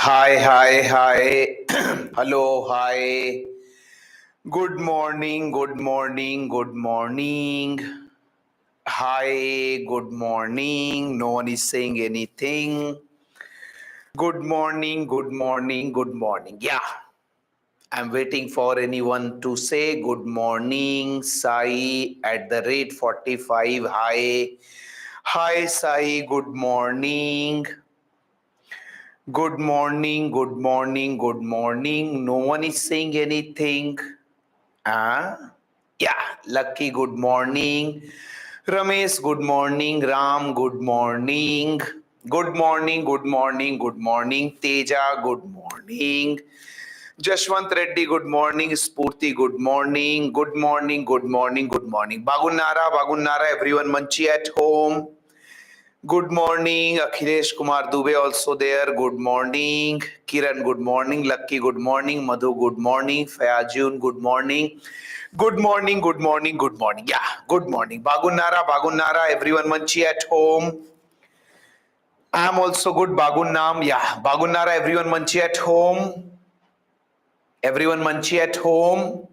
Hi, hi, hi. Hello, hi. Good morning, good morning, good morning. Hi, good morning. No one is saying anything. Good morning, good morning, good morning. Yeah, I'm waiting for anyone to say good morning. Sai at the rate 45. Hi. Hi, Sai. Good morning. Good morning, good morning, good morning. No one is saying anything. Yeah, Lucky, good morning. Ramesh, good morning. Ram, good morning. Good morning, good morning, good morning. Teja, good morning. Jashwant Reddy, good morning. Spurti, good morning. Good morning, good morning, good morning. Bagunara, everyone. Manchi at home. Good morning, Akhilesh Kumar Dubey also there. Good morning, Kiran. Good morning, Lucky. Good morning, Madhu. Good morning, Fayajun. Good morning. Good morning, good morning, good morning. Yeah, good morning. Bagunara, everyone. Manchi at home. I'm also good. Bagunnam. Yeah, Bagunara, everyone. Manchi at home. Everyone. Manchi at home.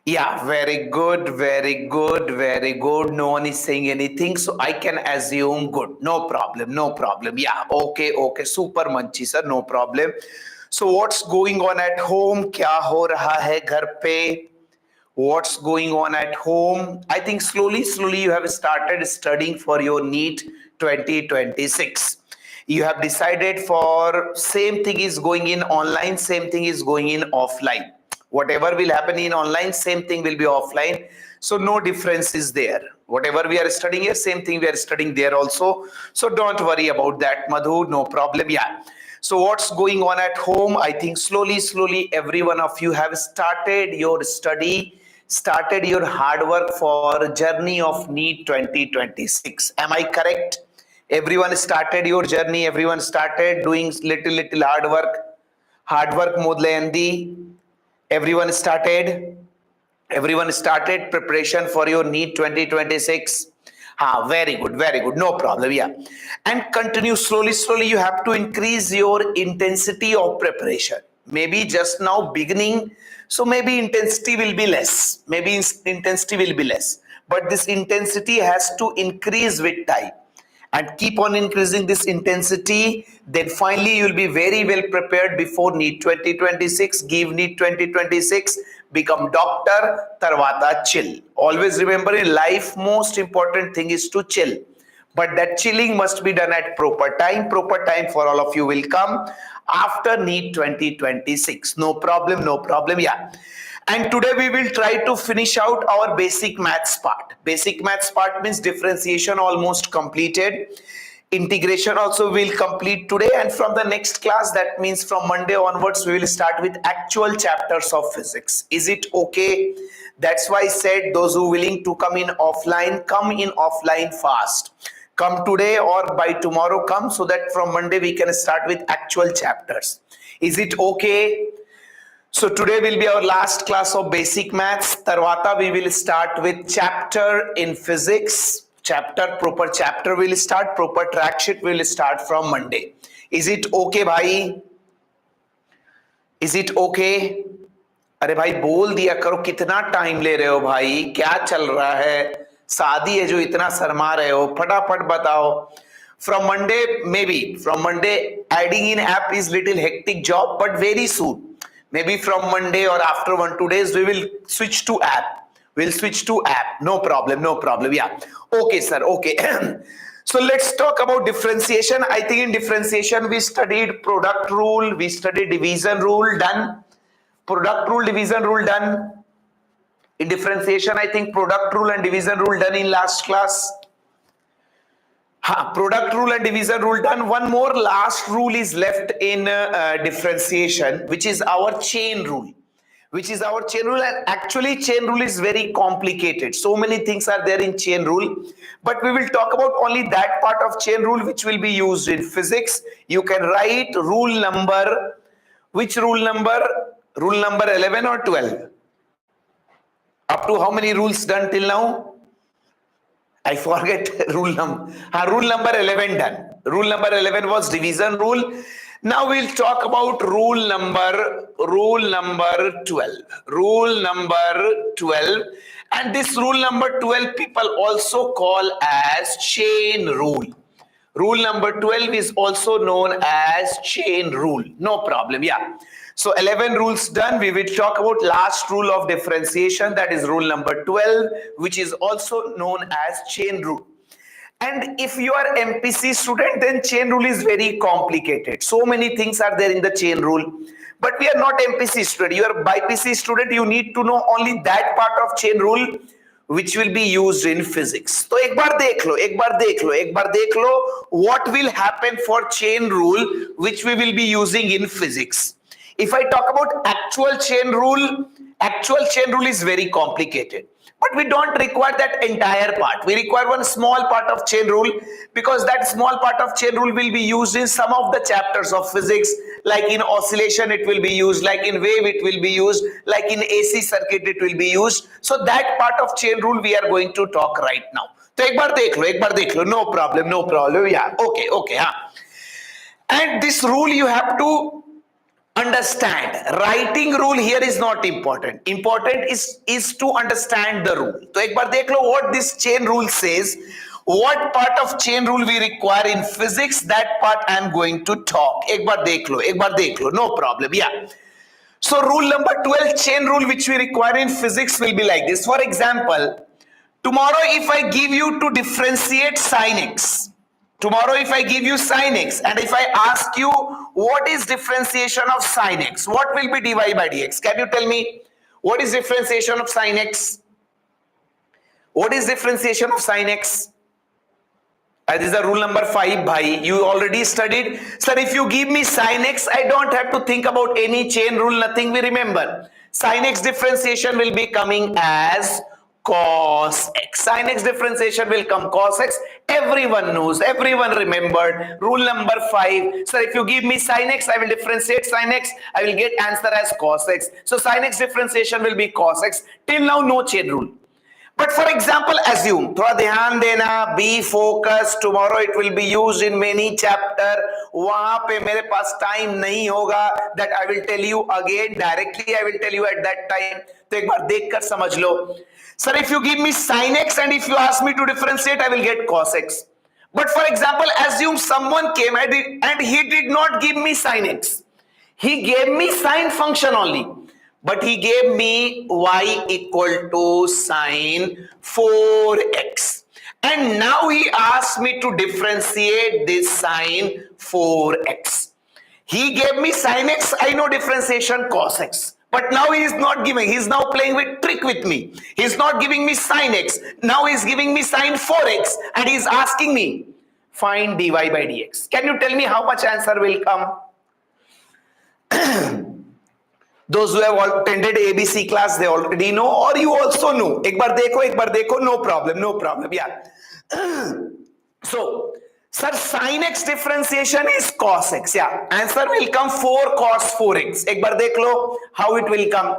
Yeah, very good, very good, very good. No one is saying anything, so I can assume good. No problem, no problem. Yeah, okay, okay. Super Manchi sir, no problem. So what's going on at home? क्या हो रहा है घर पे? What's going on at home? I think slowly you have started studying for your NEET 2026. You have decided for same thing is going in online, same thing is going in offline. Whatever will happen in online, same thing will be offline. So no difference is there. Whatever we are studying here, same thing we are studying there also. So don't worry about that, Madhu. No problem. Yeah. So what's going on at home? I think slowly, every one of you have started your study, started your hard work for journey of NEET 2026. Am I correct? Everyone started your journey. Everyone started doing little hard work. Hard work modle andi. Everyone started. Everyone started preparation for your NEET 2026. Very good, very good. No problem. Yeah. And continue slowly. You have to increase your intensity of preparation. Maybe just now beginning, so maybe intensity will be less. Maybe intensity will be less. But this intensity has to increase with time and keep on increasing this intensity, then finally you will be very well prepared before NEET 2026. Give NEET 2026, become doctor, tarvata chill. Always remember, in life most important thing is to chill, but that chilling must be done at proper time. Proper time for all of you will come after NEET 2026. No problem, no problem. Yeah. And today we will try to finish out our basic maths part. Basic maths part means differentiation almost completed. Integration also will complete today, and from the next class, that means from Monday onwards, we will start with actual chapters of physics. Is it okay? That's why I said those who are willing to come in offline fast. Come today or by tomorrow come, so that from Monday we can start with actual chapters. Is it okay? So today will be our last class of basic maths. Tarvata we will start with chapter in physics. Proper chapter will start. Proper track sheet will start from Monday. Is it okay, bhai? Is it okay? अरे भाई बोल दिया करो, कितना time ले रहे हो भाई? क्या चल रहा है? शादी है जो इतना शर्मा रहे हो? फटाफट बताओ. From Monday, maybe from Monday, adding in app is little hectic job, but very soon. Maybe from Monday or after 1-2 days, we will switch to app. We'll switch to app. No problem, no problem. Yeah. Okay, sir. Okay. So let's talk about differentiation. I think in differentiation, we studied product rule, we studied division rule, done. Product rule, division rule done. In differentiation, I think product rule and division rule done in last class. Product rule and division rule done. One more last rule is left in differentiation, which is our chain rule. And actually chain rule is very complicated. So many things are there in chain rule, but we will talk about only that part of chain rule which will be used in physics. You can write rule number. Which rule number? Rule number 11 or 12? Up to how many rules done till now? I forget. Rule number 11 done. Rule number 11 was division rule. Now we'll talk about rule number 12. Rule number 12. And this rule number 12 people also call as chain rule. Rule number 12 is also known as chain rule. No problem. Yeah. So 11 rules done. We will talk about last rule of differentiation, that is rule number 12, which is also known as chain rule. And if you are MPC student, then chain rule is very complicated. So many things are there in the chain rule. But we are not MPC student. You are BPC student. You need to know only that part of chain rule which will be used in physics. So एक बार देख लो what will happen for chain rule which we will be using in physics. If I talk about actual chain rule is very complicated. But we don't require that entire part. We require one small part of chain rule, because that small part of chain rule will be used in some of the chapters of physics. Like in oscillation it will be used, like in wave it will be used, like in AC circuit it will be used. So that part of chain rule we are going to talk right now. So एक बार देख लो, no problem, yeah, okay, And this rule you have to understand. Writing rule here is not important. Important is to understand the rule. So एक बार देख लो what this chain rule says. What part of chain rule we require in physics, that part I am going to talk. एक बार देख लो, no problem, yeah. So rule number 12, chain rule which we require in physics will be like this. For example, tomorrow if I give you to differentiate sin x, and if I ask you what is differentiation of sin x, what will be dy by dx? Can you tell me what is differentiation of sin x? What is differentiation of sin x? This is the rule number 5, bhai. You already studied. Sir, if you give me sin x, I don't have to think about any chain rule, nothing we remember. Sin x differentiation will be coming as cos x. Sin x differentiation will come cos x. Everyone knows, everyone remembered. Rule number 5. So if you give me sin x, I will differentiate sin x. I will get answer as cos x. So sin x differentiation will be cos x. Till now, no chain rule. But for example, assume, थोड़ा ध्यान देना, be focused. Tomorrow it will be used in many chapter. वहाँ पे मेरे पास time नहीं होगा. That I will tell you again directly. I will tell you at that time. तो एक बार देखकर समझ लो. Sir, if you give me sin x and if you ask me to differentiate, I will get cos x. But for example, assume someone came and he did not give me sin x. He gave me sine function only. But he gave me y equal to sine 4x. And now he asked me to differentiate this sine 4x. He gave me sine x, I know differentiation cos x. But now he is not giving, he is now playing with trick with me. He is not giving me sine x. Now he is giving me sine 4x and he is asking me, find dy by dx. Can you tell me how much answer will come? Those who have attended ABC class, they already know, or you also know. एक बार देखो, no problem, yeah. So, sir, sin x differentiation is cos x, yeah. Answer will come 4 cos 4x. एक बार देख लो how it will come.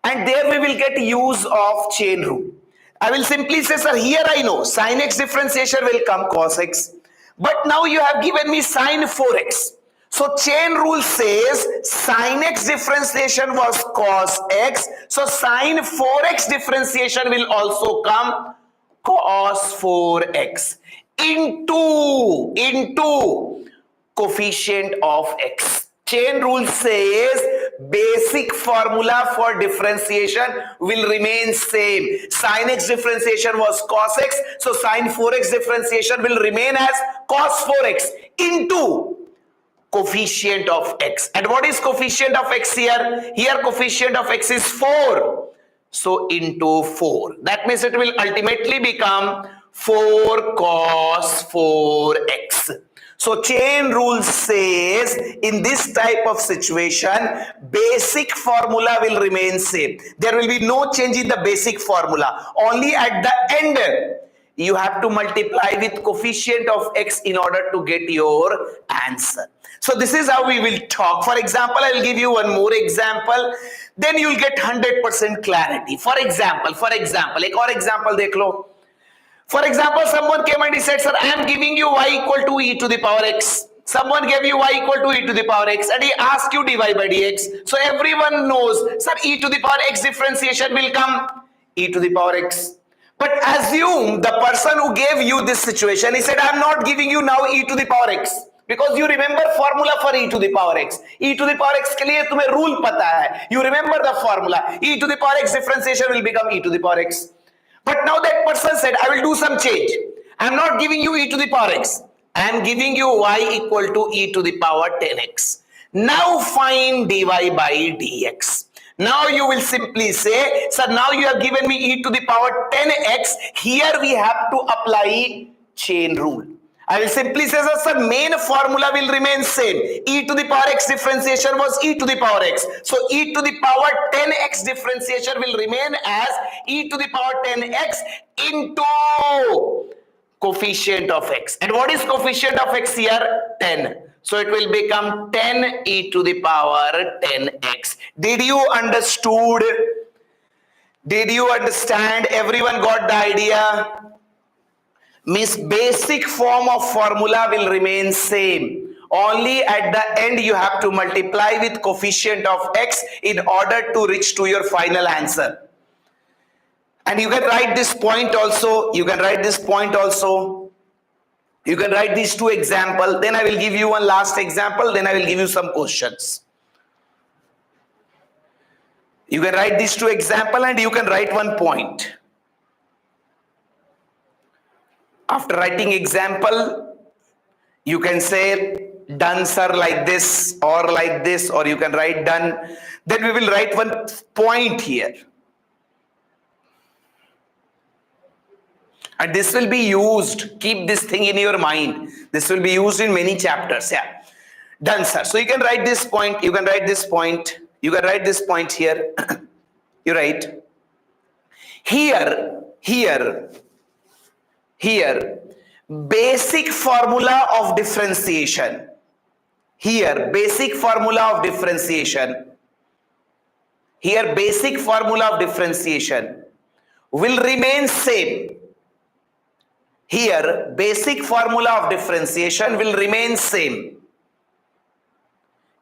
And there we will get use of chain rule. I will simply say, sir, here I know sin x differentiation will come cos x. But now you have given me sin 4x. So chain rule says sin x differentiation was cos x. So sin 4x differentiation will also come cos 4x into coefficient of x. Chain rule says basic formula for differentiation will remain same. Sin x differentiation was cos x. So sin 4x differentiation will remain as cos 4x into coefficient of x. And what is coefficient of x here? Here coefficient of x is 4. So into 4. That means it will ultimately become 4 cos 4x. So chain rule says in this type of situation, basic formula will remain same. There will be no change in the basic formula. Only at the end, you have to multiply with coefficient of x in order to get your answer. So this is how we will talk. For example, I will give you one more example. Then you will get 100% clarity. For example, एक और example देख लो. For example, someone came and he said, sir, I am giving you y equal to e to the power x. Someone gave you y equal to e to the power x and he asked you dy by dx. So everyone knows, sir, e to the power x differentiation will come e to the power x. But assume the person who gave you this situation, he said, I am not giving you now e to the power x. Because you remember formula for e to the power x. E to the power x के लिए तुम्हें rule पता है. You remember the formula. E to the power x differentiation will become e to the power x. But now that person said, I will do some change. I am not giving you e to the power x. I am giving you y equal to e to the power 10x. Now find dy by dx. Now you will simply say, sir, now you have given me e to the power 10x. Here we have to apply chain rule. I will simply say, sir, main formula will remain same. E to the power x differentiation was e to the power x. So e to the power 10x differentiation will remain as e to the power 10x into coefficient of x. And what is coefficient of x here? 10. So it will become 10 e to the power 10x. Did you understood? Did you understand? Everyone got the idea? Means basic form of formula will remain same. Only at the end you have to multiply with coefficient of x in order to reach to your final answer. And you can write this point also. You can write this point also. You can write these two examples. Then I will give you one last example. Then I will give you some questions. You can write these two examples and you can write one point. After writing example, you can say done sir like this, or you can write done. Then we will write one point here. And this will be used. Keep this thing in your mind. This will be used in many chapters. Yeah. Done sir. So you can write this point. You can write this point. You can write this point here. You write. Here, basic formula of differentiation. Here, basic formula of differentiation. Here, basic formula of differentiation will remain same. Here, basic formula of differentiation will remain same.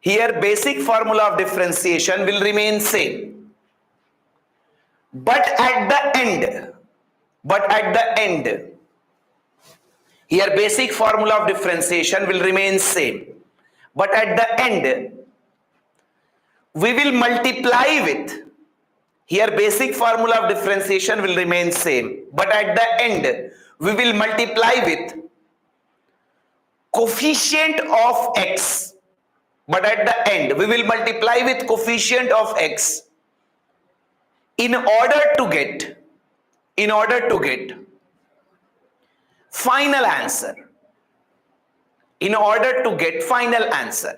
Here, basic formula of differentiation will remain same. But at the end, here basic formula of differentiation will remain same. But at the end, we will multiply with. Here basic formula of differentiation will remain same. But at the end, we will multiply with coefficient of x. But at the end, we will multiply with coefficient of x in order to get final answer. In order to get final answer.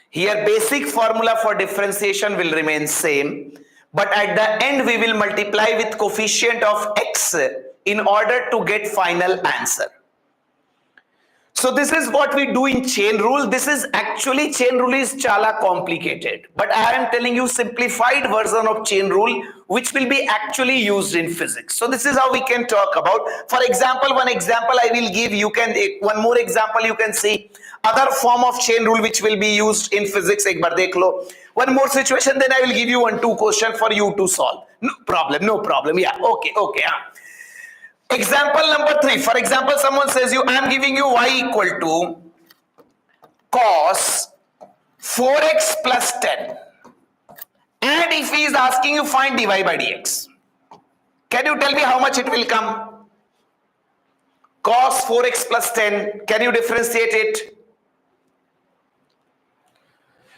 Here basic formula for differentiation will remain same, but at the end we will multiply with coefficient of x in order to get final answer. So this is what we do in chain rule. This is actually, chain rule is chala complicated, but I am telling you simplified version of chain rule which will be actually used in physics. So this is how we can talk about. For example, one example I will give. You can one more example you can see. Other form of chain rule which will be used in physics. Ek bar dekh lo. One more situation, then I will give you 1-2 question for you to solve. No problem. Yeah, okay. Yeah. Example number 3. For example, someone says you, I am giving you y equal to cos 4x plus 10. And if he is asking you find dy by dx, can you tell me how much it will come? Cos 4x plus 10, can you differentiate it?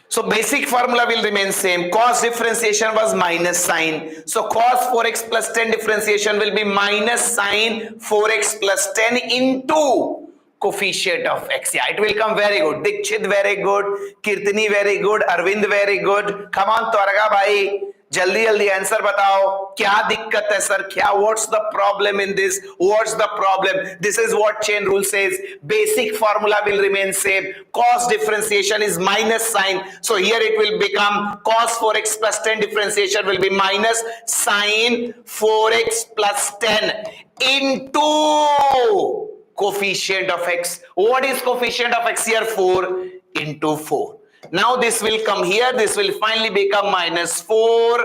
So basic formula will remain same. Cos differentiation was minus sine. So cos 4x plus 10 differentiation will be minus sine 4x plus 10 into coefficient of x. Yeah, it will come very good. Dikshit very good. Kirtani very good. Arvind very good. Come on Twarga bhai. जल्दी answer बताओ, क्या दिक्कत है sir? क्या what's the problem in this? What's the problem? This is what chain rule says. Basic formula will remain same. cos differentiation is minus sine, so here it will become cos 4x plus 10 differentiation will be minus sine 4x plus 10 into coefficient of x. What is coefficient of x here? 4 into 4. Now this will come here. This will finally become minus 4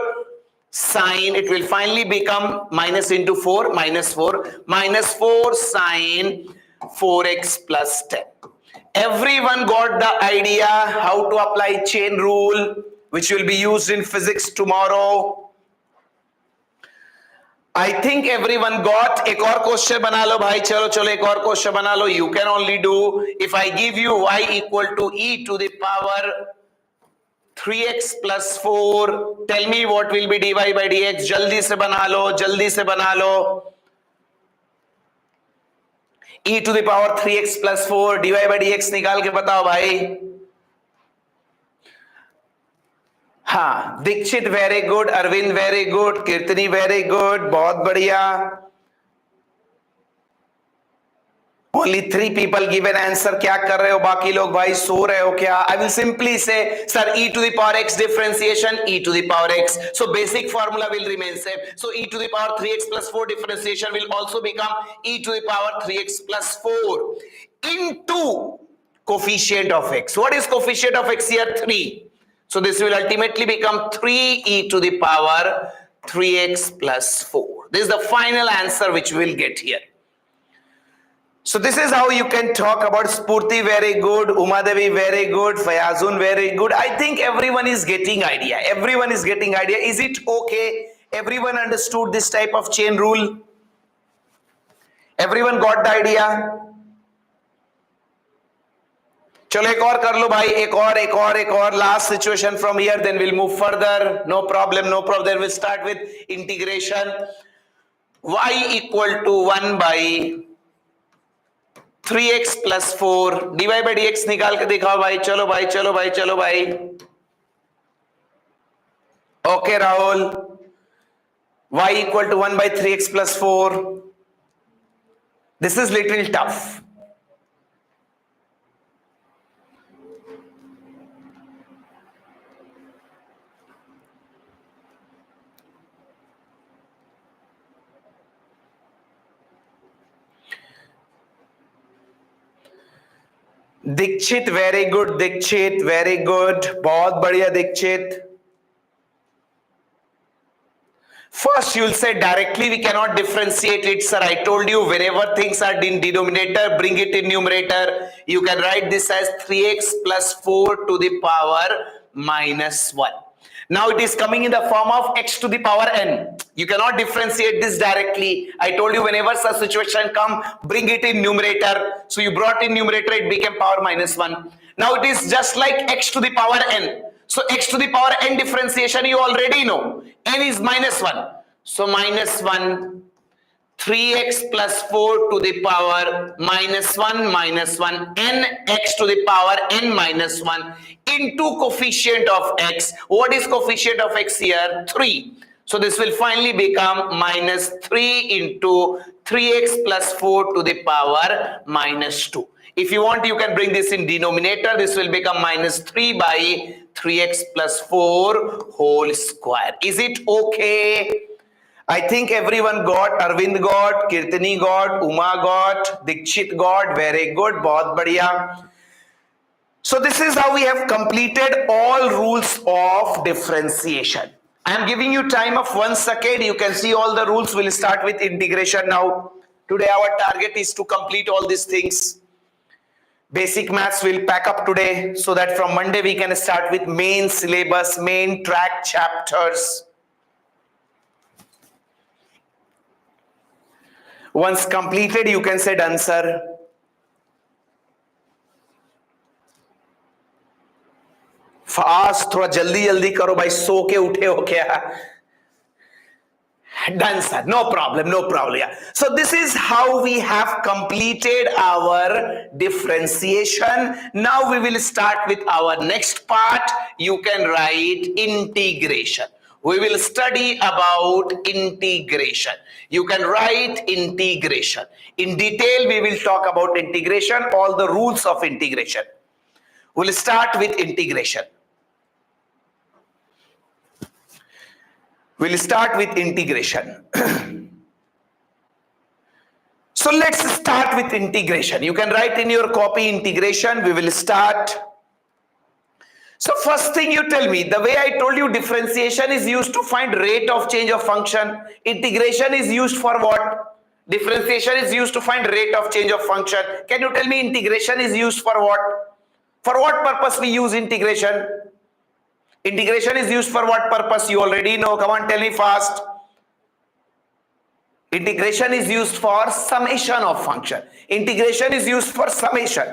sine. It will finally become minus into 4, minus 4, minus 4 sine 4x plus 10. Everyone got the idea how to apply chain rule, which will be used in physics tomorrow. I think everyone got. एक और question बना लो भाई, चलो चलो एक और question बना लो. You can only do if I give you y equal to e to the power 3x plus 4. Tell me what will be dy by dx. जल्दी से बना लो, जल्दी से बना लो. e to the power 3x plus 4 dy by dx निकाल के बताओ भाई. हाँ, Dixit very good, Arvind very good, Kirtani very good, बहुत बढ़िया. Only 3 people give an answer. क्या कर रहे हो बाकी लोग भाई, सो रहे हो क्या? I will simply say, sir, e to the power x differentiation, e to the power x. So basic formula will remain same. So e to the power 3x plus 4 differentiation will also become e to the power 3x plus 4 into coefficient of x. What is coefficient of x here? 3. So this will ultimately become 3e to the power 3x plus 4. This is the final answer which we will get here. So this is how you can talk about. Spurti very good, Umadevi very good, Fayazun very good. I think everyone is getting idea. Everyone is getting idea. Is it okay? Everyone understood this type of chain rule? Everyone got the idea? चलो एक और कर लो भाई, एक और last situation from here, then we'll move further. No problem, no problem. Then we'll start with integration. Y equal to 1 by 3x plus 4 dy by dx निकाल के दिखाओ भाई. चलो भाई, चलो भाई, चलो भाई. Okay, Rahul. Y equal to 1 by 3x plus 4. This is little tough. Dikshit very good, Dikshit very good, बहुत बढ़िया Dixit. First you will say directly we cannot differentiate it, sir. I told you whenever things are in denominator, bring it in numerator. You can write this as 3x plus 4 to the power minus 1. Now it is coming in the form of x to the power n. You cannot differentiate this directly. I told you whenever such situation come, bring it in numerator. So you brought in numerator, it became power minus 1. Now it is just like x to the power n. So x to the power n differentiation you already know. N is minus 1. So minus 1. 3x plus 4 to the power minus 1 n x to the power n minus 1 into coefficient of x. What is coefficient of x here? 3. So this will finally become minus 3 into 3x plus 4 to the power minus 2. If you want, you can bring this in denominator. This will become minus 3 by 3x plus 4 whole square. Is it okay? I think everyone got. Arvind got, Kirtani got, Uma got, Dikshit got. Very good, बहुत बढ़िया. So this is how we have completed all rules of differentiation. I am giving you time of 1 second. You can see all the rules. We'll start with integration now. Today our target is to complete all these things. Basic maths will pack up today so that from Monday we can start with main syllabus, main track chapters. Once completed, you can say done, sir. Fast, थोड़ा जल्दी जल्दी करो भाई, सो के उठे हो क्या? Done, sir. No problem, no problem. Yeah. So this is how we have completed our differentiation. Now we will start with our next part. You can write integration. We will study about integration. You can write integration. In detail, we will talk about integration, all the rules of integration. We'll start with integration. We'll start with integration. So let's start with integration. You can write in your copy integration. We will start. So first thing you tell me, the way I told you differentiation is used to find rate of change of function. Integration is used for what? Differentiation is used to find rate of change of function. Can you tell me integration is used for what? For what purpose we use integration? Integration is used for what purpose? You already know. Come on, tell me fast. Integration is used for summation of function. Integration is used for summation.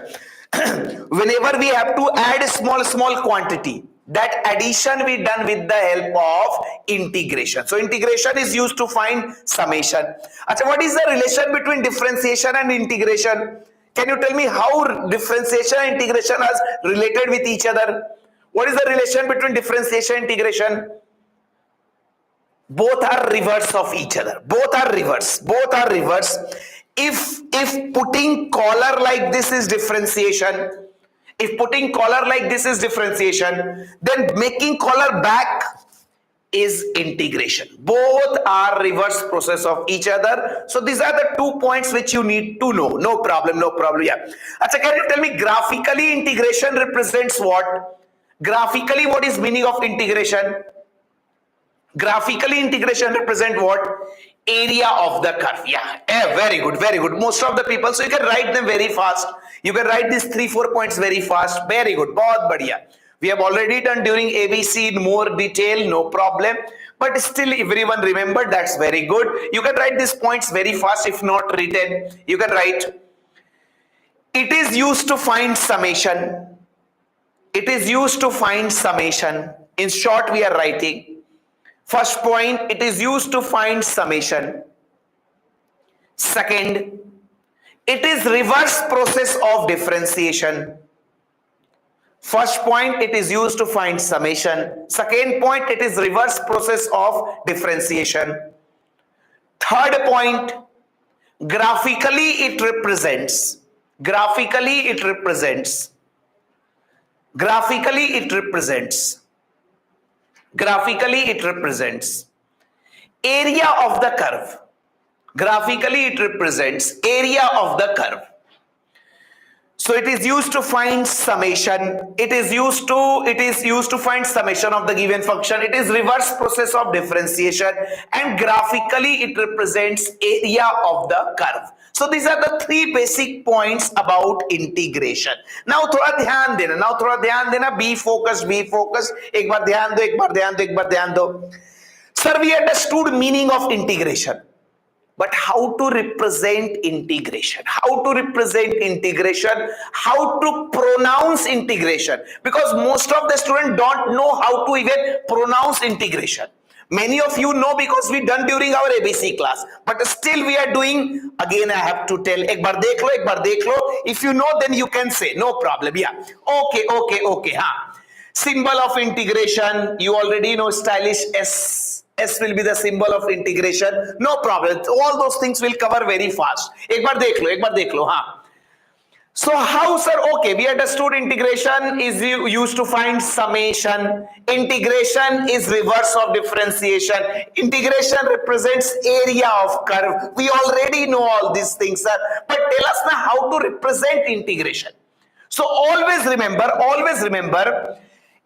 Whenever we have to add a small quantity, that addition we done with the help of integration. So integration is used to find summation. Achha, what is the relation between differentiation and integration? Can you tell me how differentiation and integration are related with each other? What is the relation between differentiation and integration? Both are reverse of each other. Both are reverse. Both are reverse. If putting collar like this is differentiation, if putting collar like this is differentiation, then making collar back is integration. Both are reverse process of each other. So these are the 2 points which you need to know. No problem, no problem. Yeah. Achha, can you tell me graphically integration represents what? Graphically, what is meaning of integration? Graphically integration represent what? Area of the curve. Yeah, very good, very good. Most of the people, so you can write them very fast. You can write these 3-4 points very fast. Very good, bahut badhiya. We have already done during ABC in more detail, no problem. But still everyone remembered, that's very good. You can write these points very fast if not written. You can write. It is used to find summation. It is used to find summation. In short, we are writing. First point, it is used to find summation. Second, it is reverse process of differentiation. First point, it is used to find summation. Second point, it is reverse process of differentiation. Third point, graphically it represents. Graphically it represents. Graphically it represents. Graphically it represents area of the curve. Graphically it represents area of the curve. So it is used to find summation. It is used to find summation of the given function. It is reverse process of differentiation, and graphically it represents area of the curve. So these are the 3 basic points about integration. Now थोड़ा ध्यान देना. Be focused. एक बार ध्यान दो. Sir, we understood meaning of integration. But how to represent integration? How to represent integration? How to pronounce integration? Because most of the students don't know how to even pronounce integration. Many of you know because we done during our ABC class. But still we are doing, again I have to tell, एक बार देख लो. If you know then you can say, no problem. Yeah. Okay. Symbol of integration, you already know, stylish S. S will be the symbol of integration. No problem. All those things will cover very fast. एक बार देख लो. So how, sir? Okay, we understood integration is used to find summation. Integration is reverse of differentiation. Integration represents area of curve. We already know all these things, sir. But tell us now how to represent integration. So always remember,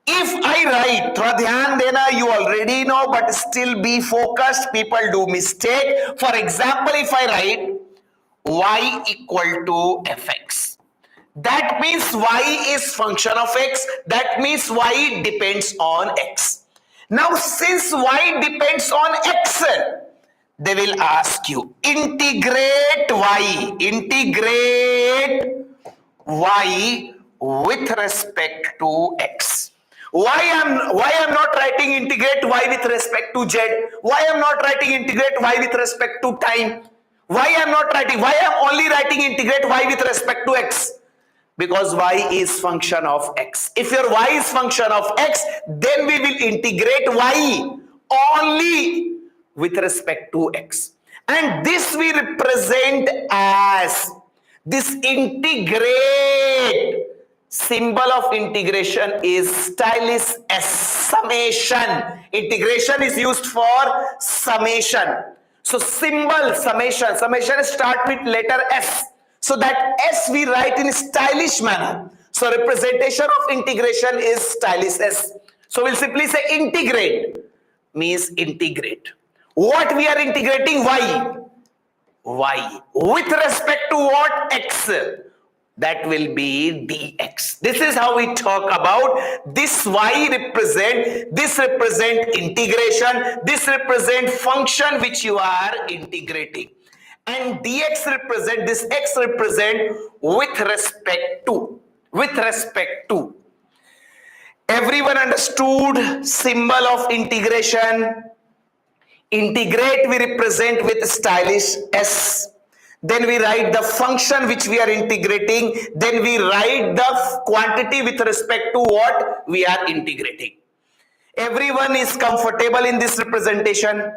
if I write, थोड़ा ध्यान देना, you already know, but still be focused. People do mistake. For example, if I write y equal to fx, that means y is function of x. That means y depends on x. Now, since y depends on x, they will ask you integrate y with respect to x. Why I'm not writing integrate y with respect to z? Why I'm not writing integrate y with respect to time? Why I'm only writing integrate y with respect to x? Because y is function of x. If your y is function of x, then we will integrate y only with respect to x. And this we represent as this integrate. Symbol of integration is stylish S, summation. Integration is used for summation. So symbol summation, summation start with letter S. So that S we write in stylish manner. So representation of integration is stylish S. So we'll simply say integrate means integrate. What we are integrating? Y. Y. With respect to what? X. That will be dx. This is how we talk about this. Y represent, this represent integration, this represent function which you are integrating, and dx represent, this x represent with respect to. With respect to. Everyone understood symbol of integration? Integrate we represent with stylish S. Then we write the function which we are integrating. Then we write the quantity with respect to what we are integrating. Everyone is comfortable in this representation?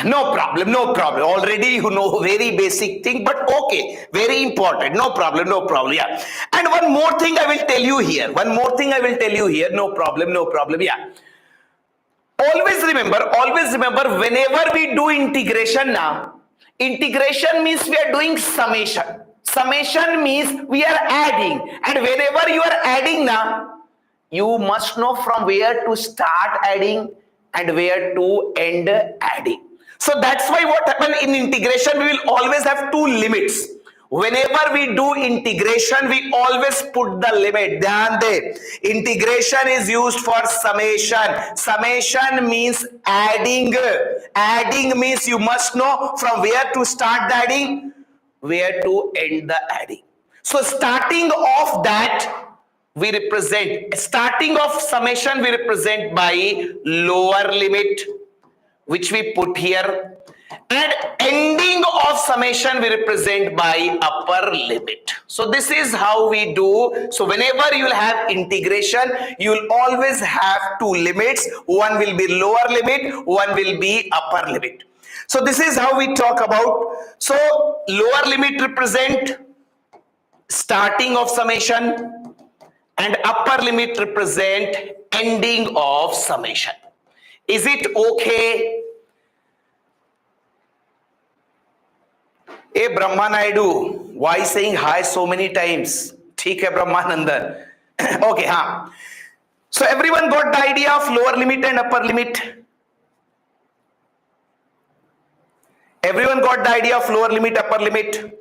No problem, no problem. Already you know very basic thing, but okay, very important. No problem, no problem. Yeah. And one more thing I will tell you here. One more thing I will tell you here. No problem, no problem. Yeah. Always remember, whenever we do integration now, integration means we are doing summation. Summation means we are adding. And whenever you are adding now, you must know from where to start adding and where to end adding. So that's why what happens in integration, we will always have two limits. Whenever we do integration, we always put the limit. Dhyan de. Integration is used for summation. Summation means adding. Adding means you must know from where to start the adding, where to end the adding. So starting off that, we represent, starting of summation we represent by lower limit, which we put here, and ending of summation we represent by upper limit. So this is how we do. So whenever you will have integration, you will always have two limits. One will be lower limit, one will be upper limit. So this is how we talk about. So lower limit represent starting of summation, and upper limit represent ending of summation. Is it okay? Hey Brahma Naidu, why saying hi so many times? ठीक है Brahmanandan. Okay, huh? So everyone got the idea of lower limit and upper limit? Everyone got the idea of lower limit, upper limit?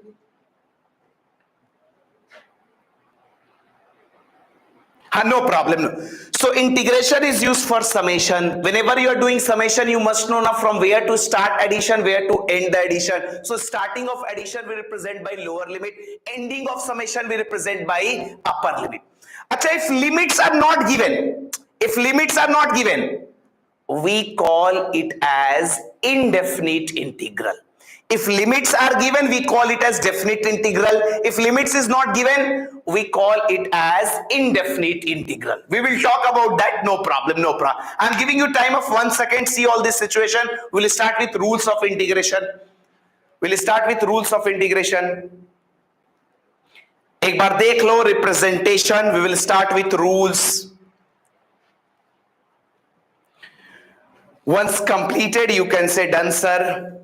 No problem. No. So integration is used for summation. Whenever you are doing summation, you must know now from where to start addition, where to end the addition. So starting of addition we represent by lower limit, ending of summation we represent by upper limit. Achha, if limits are not given, we call it as indefinite integral. If limits are given, we call it as definite integral. If limits is not given, we call it as indefinite integral. We will talk about that. No problem, no problem. I'm giving you time of 1 second. See all this situation. We'll start with rules of integration. We'll start with rules of integration. एक बार देख लो representation. We will start with rules. Once completed, you can say done, sir.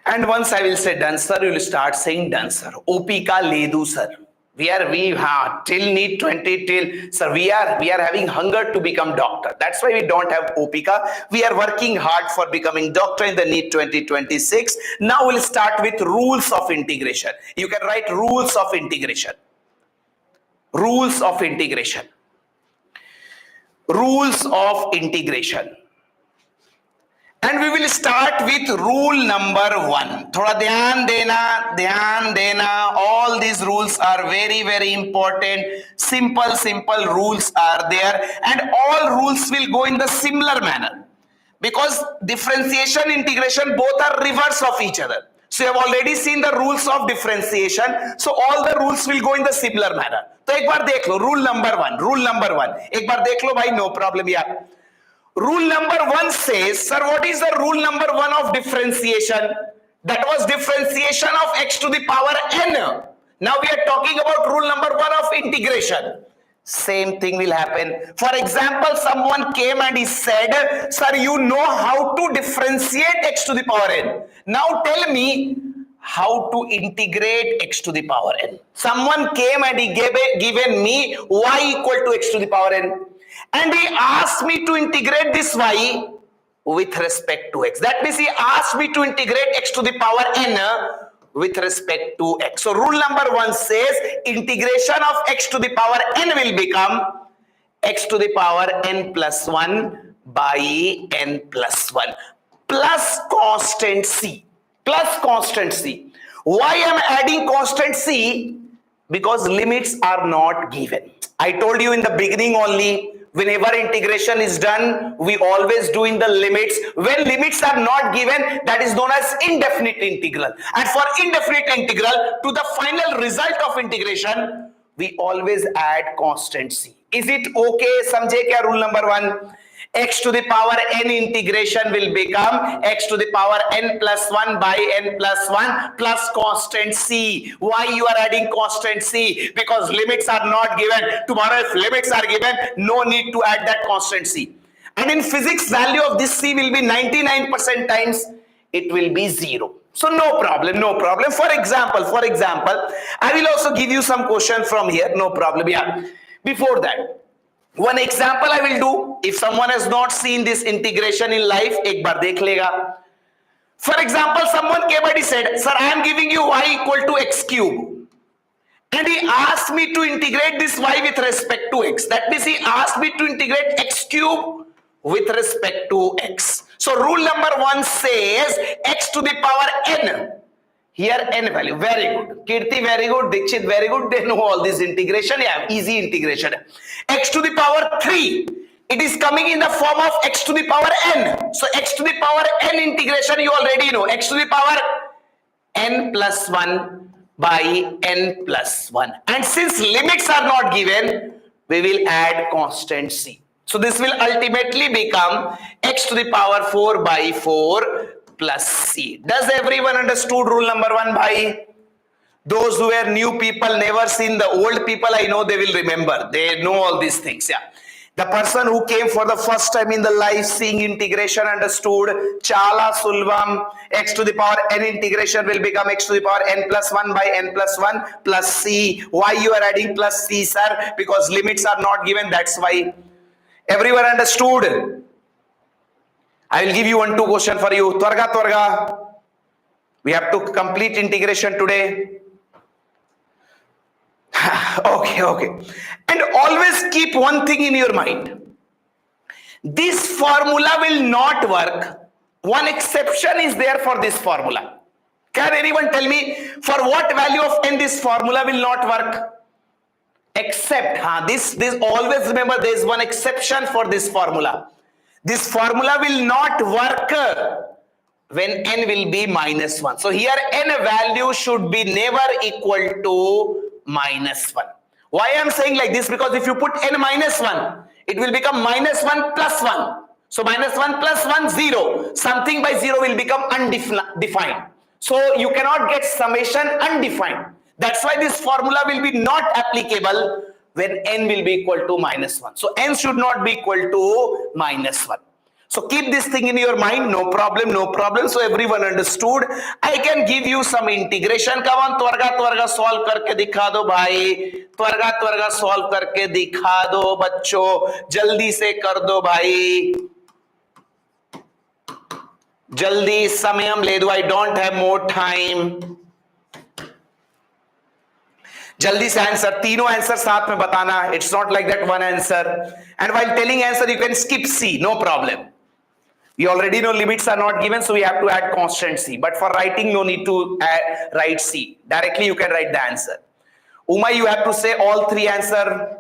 And once I will say done, sir, you will start saying done, sir. OP ka ledu, sir. We have till NEET 20 till, sir, we are having hunger to become doctor. That's why we don't have OP ka. We are working hard for becoming doctor in the NEET 2026. Now we'll start with rules of integration. You can write rules of integration. Rules of integration. Rules of integration. And we will start with rule number 1. Thoda dhyan dena. All these rules are very, very important. Simple rules are there. And all rules will go in the similar manner. Because differentiation, integration, both are reverse of each other. So you have already seen the rules of differentiation. So all the rules will go in the similar manner. So ek bar dekh lo, rule number 1. Rule number 1. Ek bar dekh lo bhai, no problem yaar. Rule number 1 says, sir, what is the rule number 1 of differentiation? That was differentiation of x to the power n. Now we are talking about rule number 1 of integration. Same thing will happen. For example, someone came and he said, sir, you know how to differentiate x to the power n. Now tell me how to integrate x to the power n. Someone came and he given me y equal to x to the power n. And he asked me to integrate this y with respect to x. That means he asked me to integrate x to the power n with respect to x. So rule number 1 says integration of x to the power n will become x to the power n plus 1 by n plus 1 plus constant c. Plus constant c. Why am I adding constant c? Because limits are not given. I told you in the beginning only, whenever integration is done, we always do in the limits. When limits are not given, that is known as indefinite integral. And for indefinite integral, to the final result of integration, we always add constant c. Is it okay? Samjhe kya rule number 1? X to the power n integration will become x to the power n plus 1 by n plus 1 plus constant c. Why you are adding constant c? Because limits are not given. Tomorrow if limits are given, no need to add that constant c. And in physics, value of this c will be 99% times it will be 0. So no problem, no problem. For example, I will also give you some question from here. No problem. Yeah. Before that, one example I will do. If someone has not seen this integration in life, ek bar dekh lega. For example, someone came and he said, sir, I am giving you y equal to x cube. And he asked me to integrate this y with respect to x. That means he asked me to integrate x cube with respect to x. So rule number 1 says x to the power n. Here n value, very good. Kirti, very good. Dikshit, very good. They know all this integration. Yeah, easy integration. X to the power 3. It is coming in the form of x to the power n. So x to the power n integration you already know. X to the power n plus 1 by n plus 1. And since limits are not given, we will add constant c. So this will ultimately become x to the power 4 by 4 plus c. Does everyone understood rule number 1 bhai? Those who are new people, never seen the old people, I know they will remember. They know all these things. Yeah. The person who came for the first time in the life seeing integration understood. Chala sulvam. X to the power n integration will become x to the power n plus 1 by n plus 1 plus c. Why you are adding plus c, sir? Because limits are not given. That's why. Everyone understood? I will give you 1-2 question for you. Twarga. We have to complete integration today. Okay. And always keep one thing in your mind. This formula will not work. One exception is there for this formula. Can anyone tell me for what value of n this formula will not work? Except, this always remember there is one exception for this formula. This formula will not work when n will be minus 1. So here n value should be never equal to minus 1. Why I am saying like this? Because if you put n minus 1, it will become minus 1 plus 1. So minus 1 plus 1, 0. Something by 0 will become undefined. So you cannot get summation undefined. That's why this formula will be not applicable when n will be equal to minus 1. So n should not be equal to minus 1. So keep this thing in your mind. No problem. So everyone understood. I can give you some integration. Come on, twarga solve करके दिखा दो भाई. twarga solve करके दिखा दो बच्चों. जल्दी से कर दो भाई. जल्दी समय हम ले दो. I don't have more time. जल्दी से आंसर. तीनों आंसर साथ में बताना. It's not like that one answer. And while telling answer, you can skip C. No problem. You already know limits are not given, so we have to add constant c. But for writing, no need to write c. Directly you can write the answer. Uma, you have to say all 3 answer.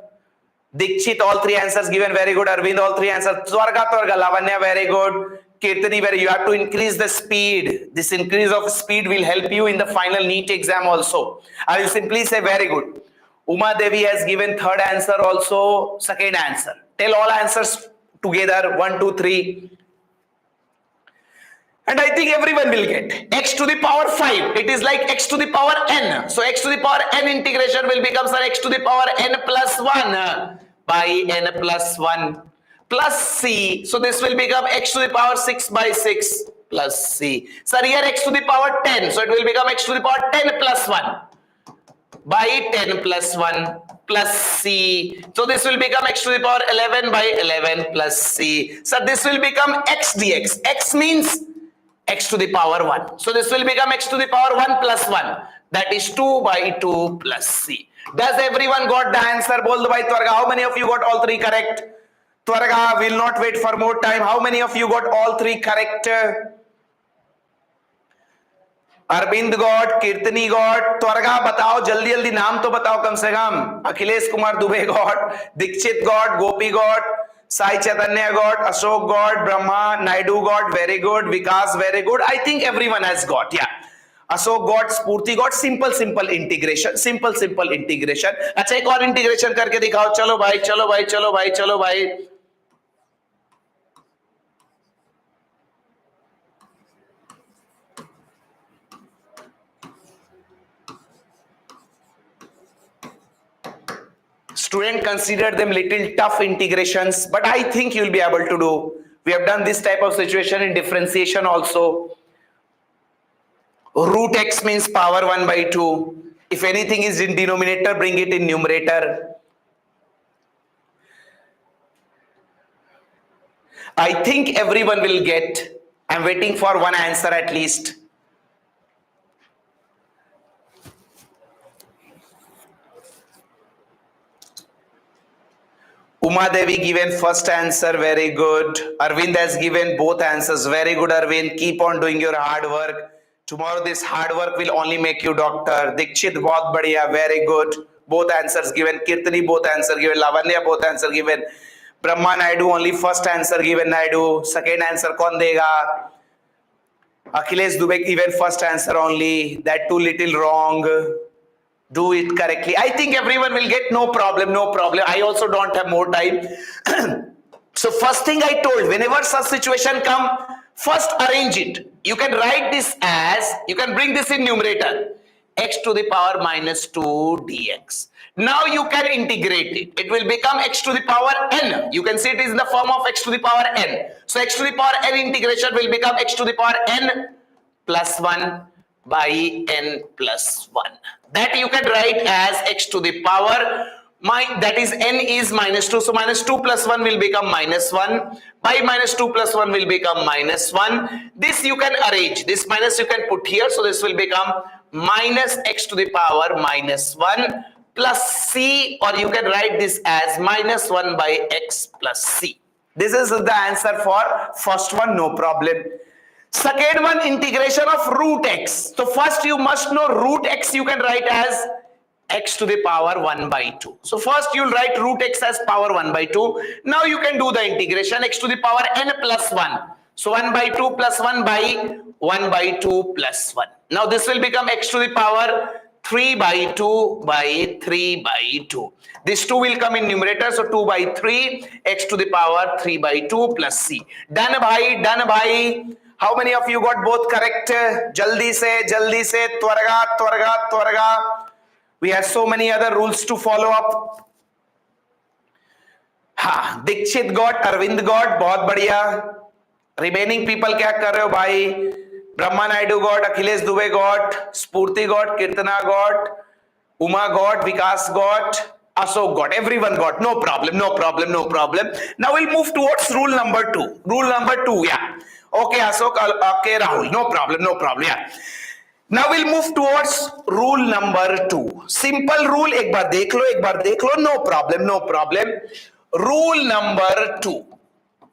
Dikshit, all 3 answers given. Very good. Arvind, all 3 answers. Twarga, Lavanya, very good. Kirtani, you have to increase the speed. This increase of speed will help you in the final NEET exam also. I will simply say very good. Uma Devi has given 3rd answer also, 2nd answer. Tell all answers together. 1, 2, 3. And I think everyone will get x to the power 5. It is like x to the power n. So x to the power n integration will become, sir, x to the power n plus 1 by n plus 1 plus c. So this will become x to the power 6 by 6 plus c. Sir, here x to the power 10. So it will become x to the power 10 plus 1 by 10 plus 1 plus c. So this will become x to the power 11 by 11 plus c. So this will become x dx. X means x to the power 1. So this will become x to the power 1 plus 1. That is 2 by 2 plus c. Does everyone got the answer? Bol do bhai Twarga. How many of you got all three correct? Twarga will not wait for more time. How many of you got all three correct? Arvind got, Kirtani got, त्वरगा बताओ, जल्दी जल्दी नाम तो बताओ कम से कम. Akhilesh Kumar Dubey got, Dixit got, Gopi got, Sai Chaitanya got, Ashok got, Brahma Naidu got, very good. Vikas very good. I think everyone has got. या Ashok got, Sphurti got. Simple simple integration, simple simple integration. अच्छा एक और इंटीग्रेशन करके दिखाओ. चलो भाई, चलो भाई, चलो भाई, चलो भाई. Student, consider them little tough integrations, but I think you'll be able to do. We have done this type of situation in differentiation also. Root x means power 1 by 2. If anything is in denominator, bring it in numerator. I think everyone will get. I'm waiting for one answer at least. Uma Devi given first answer, very good. Arvind has given both answers, very good. Arvind, keep on doing your hard work. Tomorrow this hard work will only make you doctor. Dikshit, bahut badhiya, very good. Both answers given. Kirtani, both answer given. Lavanya, both answer given. Brahma Naidu, only first answer given. Naidu, second answer kaun dega? Akhilesh Dubey given first answer only. That too little wrong. Do it correctly. I think everyone will get. No problem, no problem. I also don't have more time. So first thing I told, whenever such situation come, first arrange it. You can write this as, you can bring this in numerator, x to the power minus 2 dx. Now you can integrate it. It will become x to the power n. You can see it is in the form of x to the power n. So x to the power n integration will become x to the power n plus 1 by n plus 1. That you can write as x to the power, that is n is minus 2. So minus 2 plus 1 will become minus 1. By minus 2 plus 1 will become minus 1. This you can arrange. This minus you can put here. So this will become minus x to the power minus 1 plus c, or you can write this as minus 1 by x plus c. This is the answer for first one, no problem. Second one, integration of root x. So first you must know root x you can write as x to the power 1 by 2. So first you'll write root x as power 1 by 2. Now you can do the integration x to the power n plus 1. So 1 by 2 plus 1 by 1 by 2 plus 1. Now this will become x to the power 3 by 2 by 3 by 2. This 2 will come in numerator. So 2 by 3, x to the power 3 by 2 plus c. Done bhai, done bhai. How many of you got both correct? Jaldi se, twarga, twarga, twarga. We have so many other rules to follow up. Ha, Dikshit got, Arvind got, bahut badhiya. Remaining people kya kar rahe ho bhai? Brahma Naidu got, Akhilesh Dubey got, Spurti got, Kirtana got, Uma got, Vikas got, Ashok got, everyone got. No problem, no problem, no problem. Now we'll move towards rule number 2. Rule number 2, yeah. Okay, Ashok, okay, Rahul, no problem, no problem, yeah. Now we'll move towards rule number 2. Simple rule, एक बार देख लो, no problem, no problem. Rule number 2.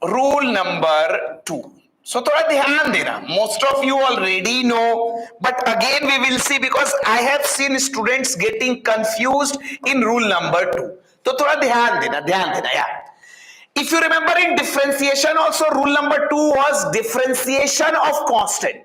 Rule number 2. So थोड़ा ध्यान देना. Most of you already know, but again we will see, because I have seen students getting confused in rule number 2. तो थोड़ा ध्यान देना, yeah. If you remember in differentiation also, rule number 2 was differentiation of constant.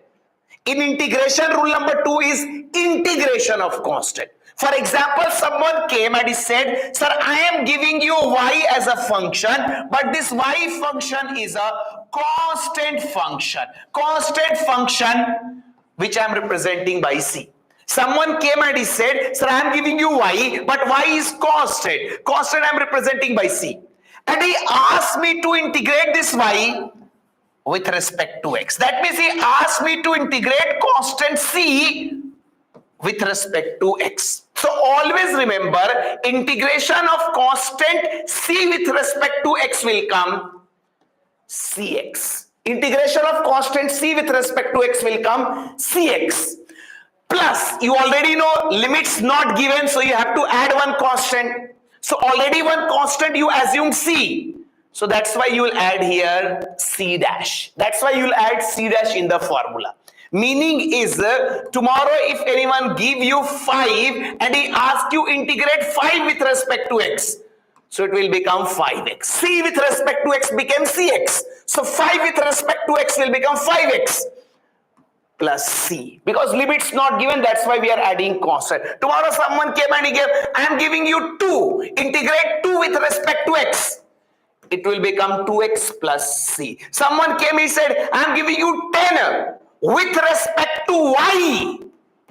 In integration, rule number 2 is integration of constant. For example, someone came and he said, sir, I am giving you y as a function, but this y function is a constant function. Constant function which I am representing by c. Someone came and he said, sir, I am giving you y, but y is constant. Constant I am representing by c. And he asked me to integrate this y with respect to x. That means he asked me to integrate constant c with respect to x. So always remember, integration of constant c with respect to x will come cx. Integration of constant c with respect to x will come cx. Plus, you already know limits not given, so you have to add one constant. So already one constant you assumed c. So that's why you will add here c dash. That's why you will add c dash in the formula. Meaning is, tomorrow if anyone give you 5 and he ask you integrate 5 with respect to x, so it will become 5x. C with respect to x became cx. So 5 with respect to x will become 5x plus c. Because limits not given, that's why we are adding constant. Tomorrow someone came and he gave, I am giving you 2. Integrate 2 with respect to x. It will become 2x plus c. Someone came, he said, I am giving you 10 with respect to y.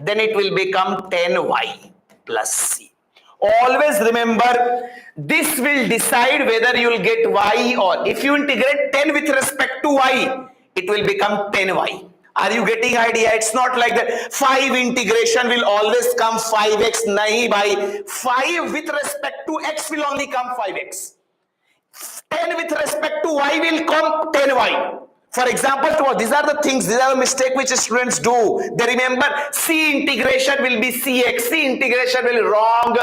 Then it will become 10y plus c. Always remember, this will decide whether you will get y, or if you integrate 10 with respect to y, it will become 10y. Are you getting idea? It's not like that 5 integration will always come 5x. Nahi bhai. 5 with respect to x will only come 5x. 10 with respect to y will come 10y. For example, these are the things, these are the mistakes which students do. They remember c integration will be cx. C integration will be wrong.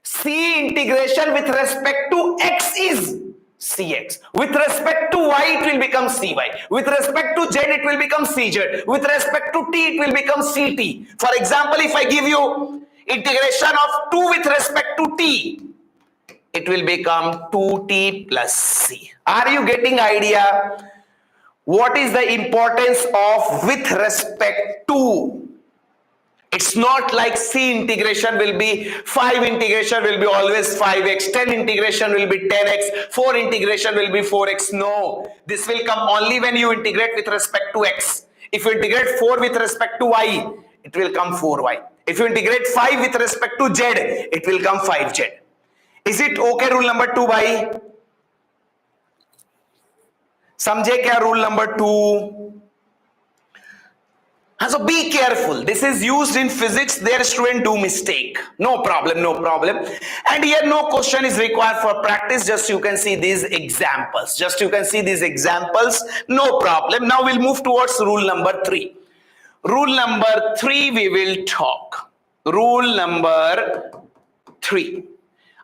C integration with respect to x is cx. With respect to y, it will become cy. With respect to z, it will become cz. With respect to t, it will become ct. For example, if I give you integration of 2 with respect to t, it will become 2t plus c. Are you getting idea? What is the importance of with respect to? It's not like c integration will be 5 integration will be always 5x, 10 integration will be 10x, 4 integration will be 4x. No, this will come only when you integrate with respect to x. If you integrate 4 with respect to y, it will come 4y. If you integrate 5 with respect to z, it will come 5z. Is it okay rule number 2 bhai? समझे क्या rule number 2? So be careful. This is used in physics. There student do mistake. No problem, no problem. And here no question is required for practice. Just you can see these examples. Just you can see these examples. No problem. Now we'll move towards rule number 3. Rule number 3 we will talk. Rule number 3.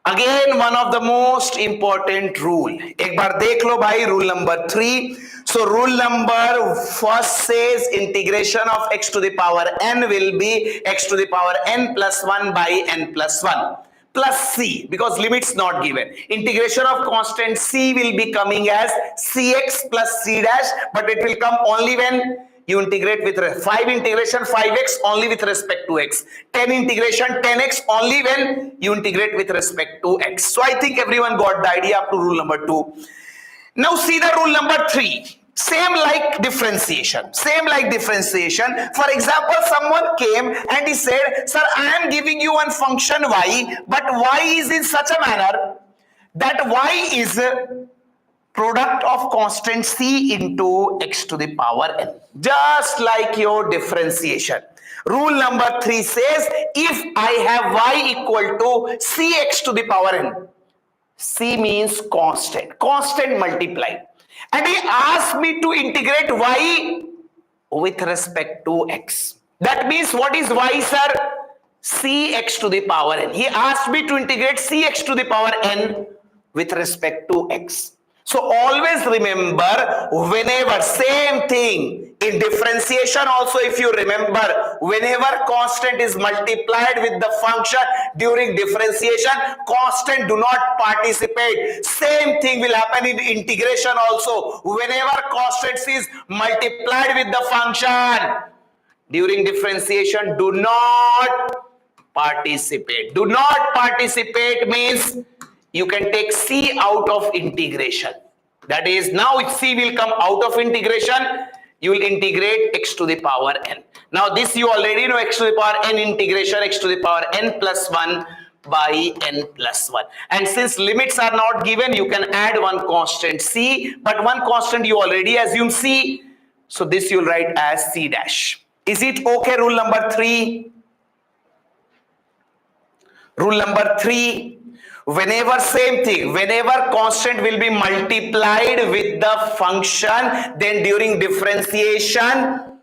Again, one of the most important rule. एक बार देख लो भाई rule number 3. So rule number first says integration of x to the power n will be x to the power n plus 1 by n plus 1 plus c, because limits not given. Integration of constant c will be coming as cx plus c dash, but it will come only when you integrate with 5 integration 5x only with respect to x, 10 integration 10x only when you integrate with respect to x. So I think everyone got the idea up to rule number 2. Now see the rule number 3. Same like differentiation. Same like differentiation. For example, someone came and he said, sir, I am giving you one function y, but y is in such a manner that y is product of constant c into x to the power n. Just like your differentiation. Rule number 3 says, if I have y equal to cx to the power n, c means constant, constant multiplied. And he asked me to integrate y with respect to x. That means what is y, sir? Cx to the power n. He asked me to integrate cx to the power n with respect to x. So always remember, whenever, same thing in differentiation also, if you remember, whenever constant is multiplied with the function during differentiation, constant do not participate. Same thing will happen in integration also. Whenever constant is multiplied with the function during differentiation, do not participate. Do not participate means you can take C out of integration. That is, now C will come out of integration. You will integrate x to the power n. Now this you already know, x to the power n integration x to the power n plus 1 by n plus 1. And since limits are not given, you can add one constant C, but one constant you already assume C. So this you will write as C dash. Is it okay? Rule number 3. Rule number 3, whenever same thing, whenever constant will be multiplied with the function, then during differentiation,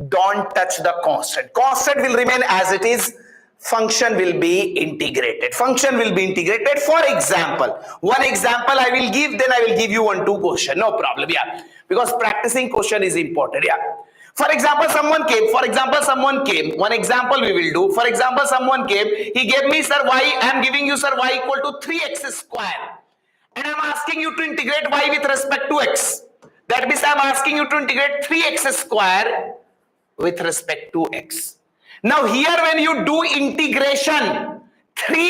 don't touch the constant. Constant will remain as it is. Function will be integrated. Function will be integrated. For example, one example I will give, then I will give you 1-2 question. No problem. Yeah, because practicing question is important. Yeah. For example, someone came. One example we will do. For example, someone came. He gave me, sir, y. I am giving you, sir, y equal to 3x square. And I am asking you to integrate y with respect to x. That means I am asking you to integrate 3x square with respect to x. Now here when you do integration, 3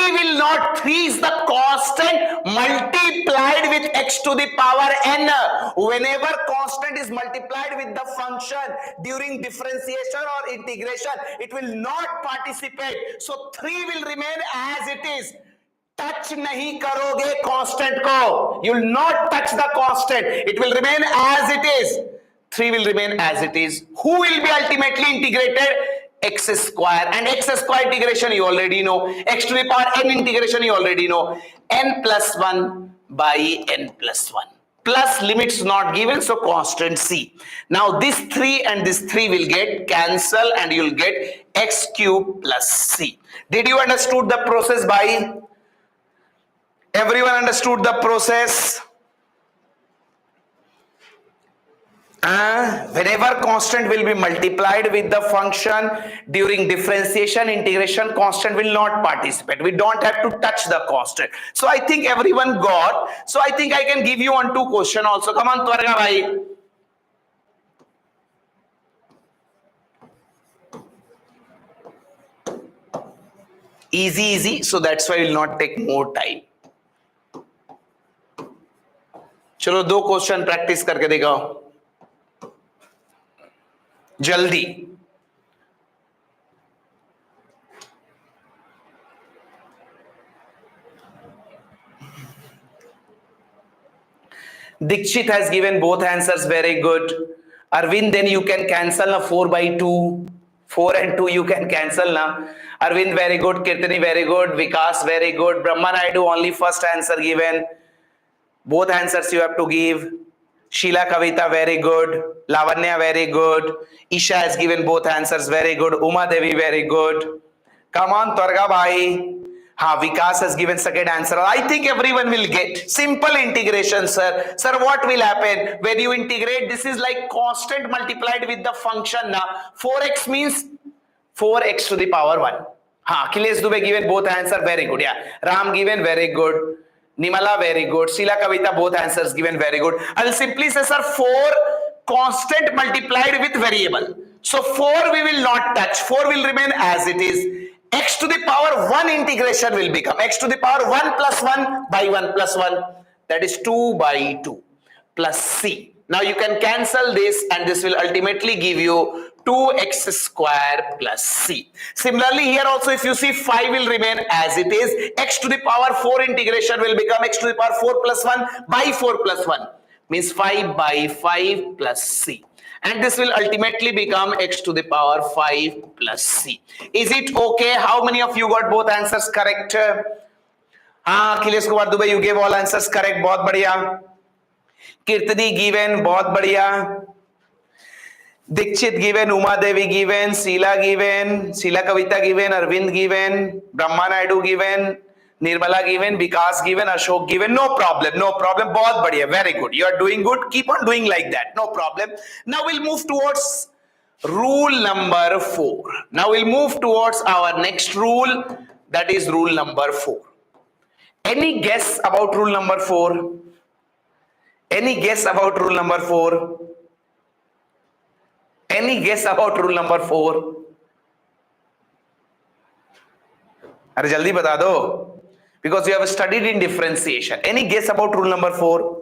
is the constant multiplied with x to the power n. Whenever constant is multiplied with the function during differentiation or integration, it will not participate. So 3 will remain as it is. Touch nahi karoge constant ko. You will not touch the constant. It will remain as it is. 3 will remain as it is. Who will be ultimately integrated? X square, and x square integration you already know, x to the power n integration you already know, n plus 1 by n plus 1, plus limits not given, so constant C. Now this 3 and this 3 will get cancel and you will get x cube plus C. Did you understood the process? By everyone understood the process? Whenever constant will be multiplied with the function during differentiation, integration, constant will not participate. We don't have to touch the constant. So I think everyone got. So I think I can give you 1-2 question also. Come on, Twarga bhai. Easy. So that's why I will not take more time. चलो 2 question practice करके दिखाओ जल्दी. Dikshit has given both answers. Very good. Arvind, then you can cancel na 4 by 2. 4 and 2 you can cancel na. Arvind, very good. Kirtani, very good. Vikas, very good. Brahma Naidu, only first answer given. Both answers you have to give. Sheila Kavita, very good. Lavanya, very good. Isha has given both answers, very good. Uma Devi, very good. Come on, Twarga bhai. Vikas has given second answer. I think everyone will get. Simple integration, sir. Sir, what will happen? When you integrate, this is like constant multiplied with the function. Now, 4x means 4x to the power 1. Akhilesh Dubey given both answer, very good. Yeah. Ram given, very good. Nimala, very good. Sheila Kavita, both answers given, very good. I will simply say, sir, 4 constant multiplied with variable. So 4 we will not touch. 4 will remain as it is. X to the power 1 integration will become x to the power 1 plus 1 by 1 plus 1. That is 2 by 2 plus C. Now you can cancel this and this will ultimately give you 2x square plus C. Similarly, here also if you see 5 will remain as it is. X to the power 4 integration will become x to the power 4 plus 1 by 4 plus 1. Means 5 by 5 plus C. And this will ultimately become x to the power 5 plus C. Is it okay? How many of you got both answers correct? Akhilesh Kumar Dubey, you gave all answers correct. बहुत बढ़िया. Kirtani given, बहुत बढ़िया. Dikshit given, Uma Devi given, Sheila given, Sheila Kavita given, Arvind given, Brahma Naidu given, Nirmala given, Vikas given, Ashok given. No problem, no problem. बहुत बढ़िया, very good. You are doing good. Keep on doing like that. No problem. Now we'll move towards rule number 4. Now we'll move towards our next rule. That is rule number 4. Any guess about rule number 4? Any guess about rule number 4? Any guess about rule number 4? अरे जल्दी बता दो, because you have studied in differentiation. Any guess about rule number 4?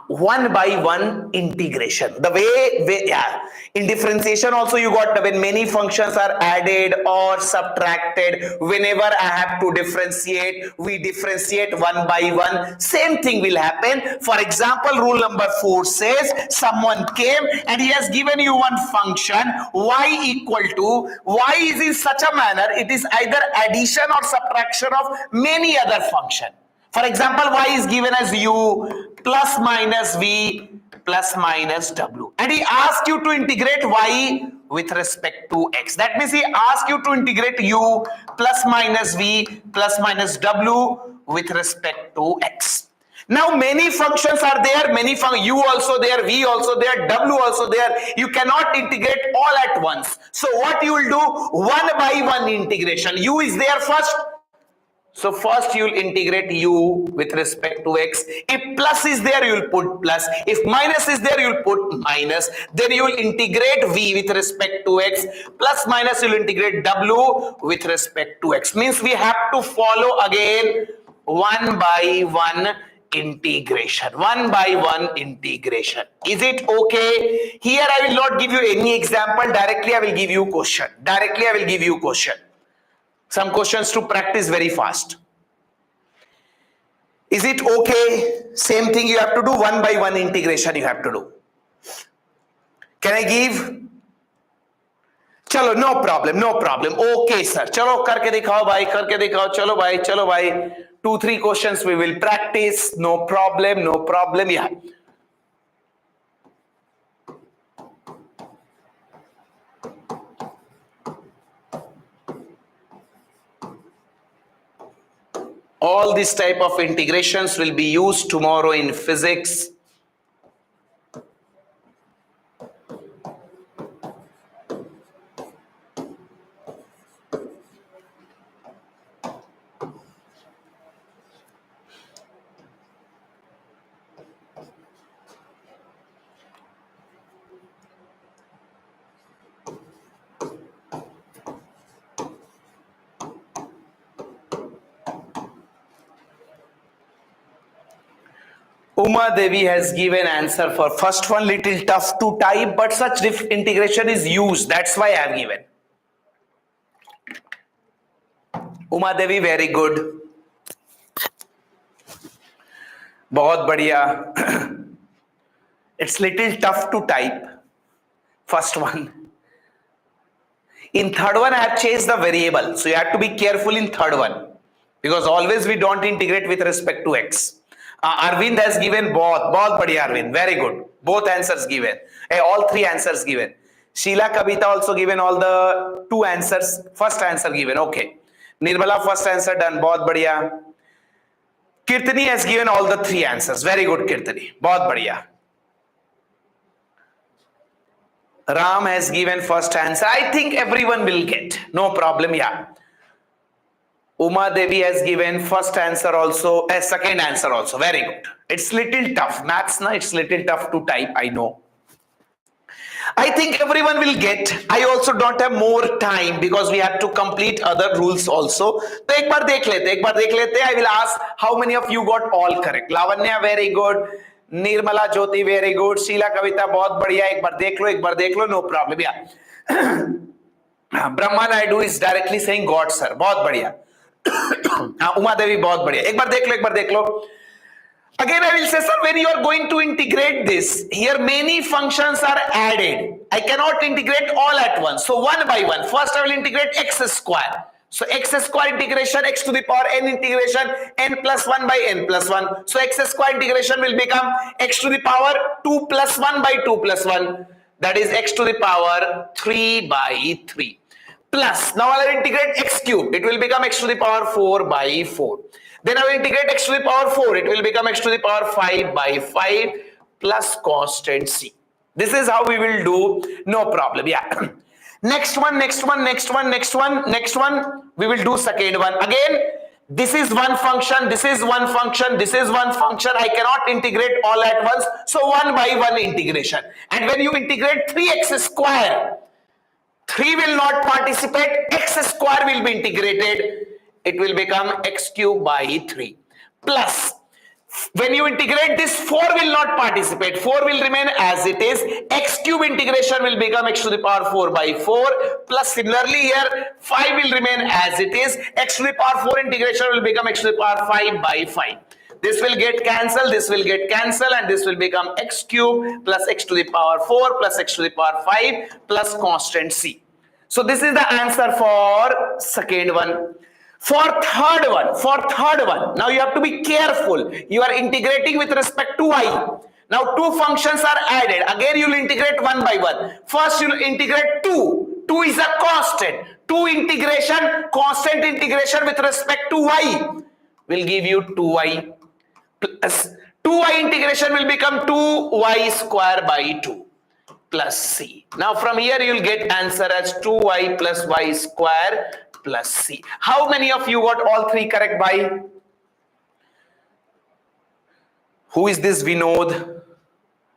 One by one integration. The way, yeah. In differentiation also you got when many functions are added or subtracted. Whenever I have to differentiate, we differentiate one by one. Same thing will happen. For example, rule number 4 says someone came and he has given you one function y equal to, y is in such a manner it is either addition or subtraction of many other function. For example, y is given as u plus minus v plus minus w. And he asks you to integrate y with respect to x. That means he asks you to integrate u plus minus v plus minus w with respect to x. Now many functions are there, u also there, v also there, w also there. You cannot integrate all at once. So what you will do? One by one integration. U is there first. So first you will integrate u with respect to x. If plus is there, you will put plus. If minus is there, you will put minus. Then you will integrate v with respect to x. Plus minus you will integrate w with respect to x. Means we have to follow again one by one integration. One by one integration. Is it okay? Here I will not give you any example. Directly I will give you question. Directly I will give you question. Some questions to practice very fast. Is it okay? Same thing you have to do, one by one integration you have to do. Can I give? Chalo, no problem, no problem. Okay, sir. Chalo, karke dikhao bhai, karke dikhao. Chalo bhai. 2-3 questions we will practice. No problem, no problem. Yeah. All this type of integrations will be used tomorrow in physics. Uma Devi has given answer for first one, little tough to type, but such integration is used. That's why I have given. Uma Devi, very good. बहुत बढ़िया. It's little tough to type. First one. In third one, I have changed the variable. So you have to be careful in third one. Because always we don't integrate with respect to x. Arvind has given both. बहुत बढ़िया Arvind. Very good. Both answers given. All 3 answers given. Sheila Kavita also given all the 2 answers. First answer given. Okay. Nirmala first answer done. बहुत बढ़िया. Kirtani has given all the 3 answers. Very good Kirtani. बहुत बढ़िया. Ram has given first answer. I think everyone will get. No problem. Yeah. Uma Devi has given first answer also, second answer also. Very good. It's little tough. Maths, na, it's little tough to type. I know. I think everyone will get. I also don't have more time because we have to complete other rules also. तो एक बार देख लेते. I will ask how many of you got all correct. Lavanya, very good. Nirmala Jyoti, very good. Sheila Kavita, बहुत बढ़िया. एक बार देख लो. No problem. Yeah. Brahma Naidu is directly saying God, sir. बहुत बढ़िया. Uma Devi, बहुत बढ़िया. एक बार देख लो. Again, I will say, sir, when you are going to integrate this, here many functions are added. I cannot integrate all at once. So one by one. First, I will integrate x square. So x square integration, x to the power n integration, n plus 1 by n plus 1. So x square integration will become x to the power 2 plus 1 by 2 plus 1. That is x to the power 3 by 3. Plus, now I will integrate x cube. It will become x to the power 4 by 4. Then I will integrate x to the power 4. It will become x to the power 5 by 5 plus constant c. This is how we will do. No problem. Yeah. Next one. We will do second one. Again, this is one function. This is one function. This is one function. I cannot integrate all at once. So one by one integration. And when you integrate 3x square, 3 will not participate, x square will be integrated. It will become x cube by 3 plus, when you integrate this, 4 will not participate, 4 will remain as it is, x cube integration will become x to the power 4 by 4 plus, similarly here 5 will remain as it is, x to the power 4 integration will become x to the power 5 by 5. This will get cancelled, this will get cancelled, and this will become x cube plus x to the power 4 plus x to the power 5 plus constant c. So this is the answer for second one. For third one, now you have to be careful. You are integrating with respect to y. Now two functions are added. Again you will integrate one by one. First you will integrate 2. 2 is a constant. 2 integration, constant integration with respect to y will give you 2y plus 2y integration will become 2y square by 2 plus c. Now from here you will get answer as 2y plus y square plus c. How many of you got all three correct by? Who is this Vinod?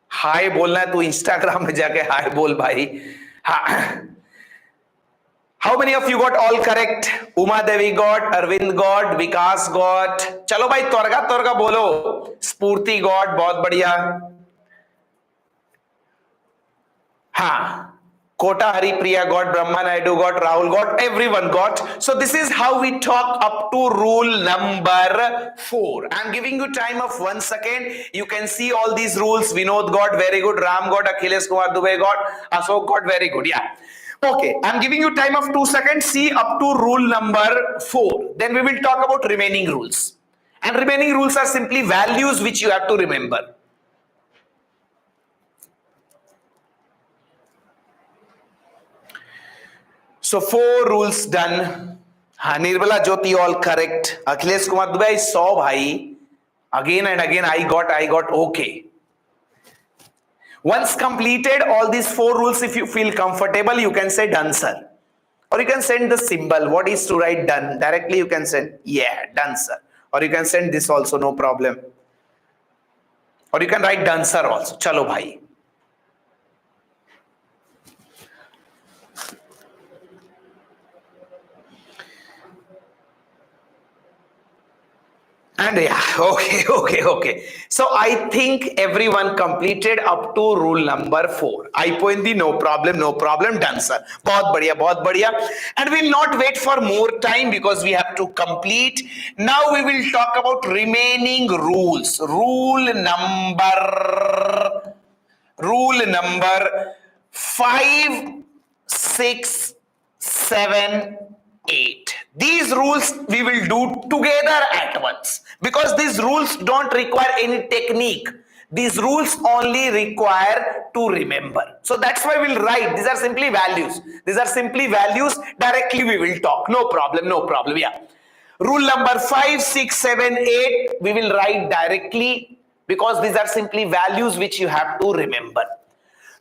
हाय बोलना है तू Instagram में जाके हाय बोल भाई. How many of you got all correct? Uma Devi got, Arvind got, Vikas got. चलो भाई त्वरगा बोलो. स्फूर्ति got, बहुत बढ़िया. हाँ, Kota Haripriya got, Brahma Naidu got, Rahul got, everyone got. So this is how we talk up to rule number 4. I am giving you time of 1 second. You can see all these rules. Vinod got, very good. Ram got, Akhilesh Kumar Dubey got, Ashok got, very good. Yeah. Okay, I am giving you time of 2 seconds. See up to rule number 4. Then we will talk about remaining rules. And remaining rules are simply values which you have to remember. So 4 rules done. Nirmala Jyoti all correct. Akhilesh Kumar Dubey I saw bhai. Again and again I got okay. Once completed all these 4 rules, if you feel comfortable, you can say done sir. Or you can send the symbol. What is to write done? Directly you can send yeah done sir. Or you can send this also, no problem. Or you can write done sir also. Chalo bhai. And yeah, okay. So I think everyone completed up to rule number 4. I point the no problem, done sir. बहुत बढ़िया. And we'll not wait for more time because we have to complete. Now we will talk about remaining rules. Rule number 5, 6, 7, 8. These rules we will do together at once because these rules don't require any technique. These rules only require to remember. So that's why we'll write. These are simply values. Directly we will talk. No problem. Yeah. Rule number 5, 6, 7, 8 we will write directly because these are simply values which you have to remember.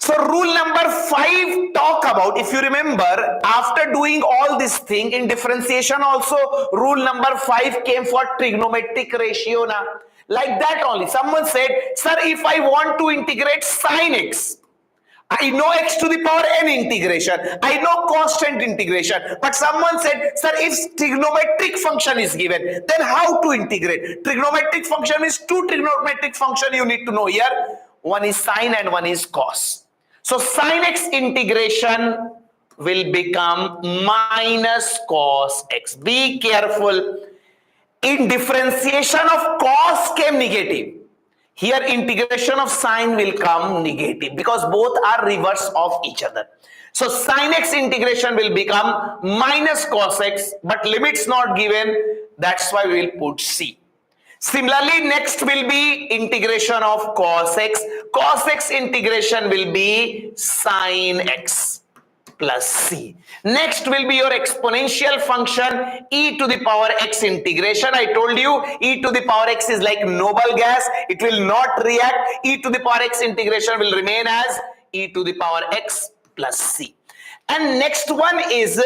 So rule number 5 talk about, if you remember, after doing all this thing in differentiation also, rule number 5 came for trigonometric ratio. Na? Like that only. Someone said, sir, if I want to integrate sine x, I know x to the power n integration, I know constant integration, but someone said, sir, if trigonometric function is given, then how to integrate? Trigonometric function is 2 trigonometric function you need to know here. One is sine and one is cos. So sin x integration will become minus cos x. Be careful. In differentiation of cos came negative. Here integration of sine will come negative because both are reverse of each other. So sin x integration will become minus cos x, but limits not given. That's why we will put C. Similarly, next will be integration of cos x. Cos x integration will be sin x plus C. Next will be your exponential function e to the power x integration. I told you e to the power x is like noble gas. It will not react. E to the power x integration will remain as e to the power x plus C. And next one is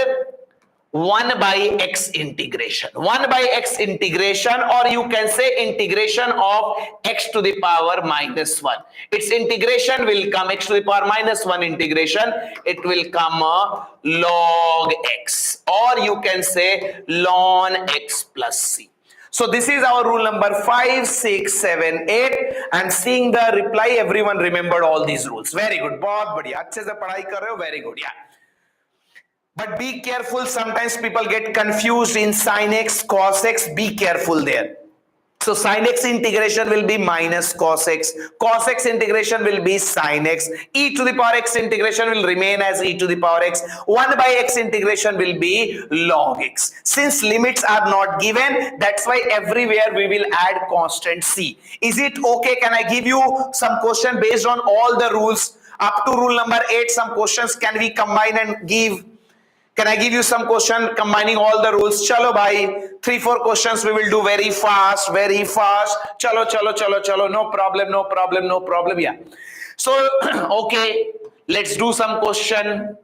1 by x integration. 1 by x integration, or you can say integration of x to the power minus 1. Its integration will come x to the power minus 1 integration. It will come log x, or you can say ln x plus c. So this is our rule number 5, 6, 7, 8. And seeing the reply, everyone remembered all these rules. Very good. बहुत बढ़िया. अच्छे से पढ़ाई कर रहे हो. Very good. Yeah. But be careful. Sometimes people get confused in sin x, cos x. Be careful there. So sin x integration will be minus cos x integration will be sin x, e to the power x integration will remain as e to the power x, 1 by x integration will be log x. Since limits are not given, that's why everywhere we will add constant c. Is it okay? Can I give you some question based on all the rules? Up to rule number 8, some questions can we combine and give? Can I give you some question combining all the rules? Chalo bhai, 3-4 questions we will do very fast, very fast. Chalo, chalo, chalo, chalo. No problem, no problem, no problem. Yeah. So, okay, let's do some question.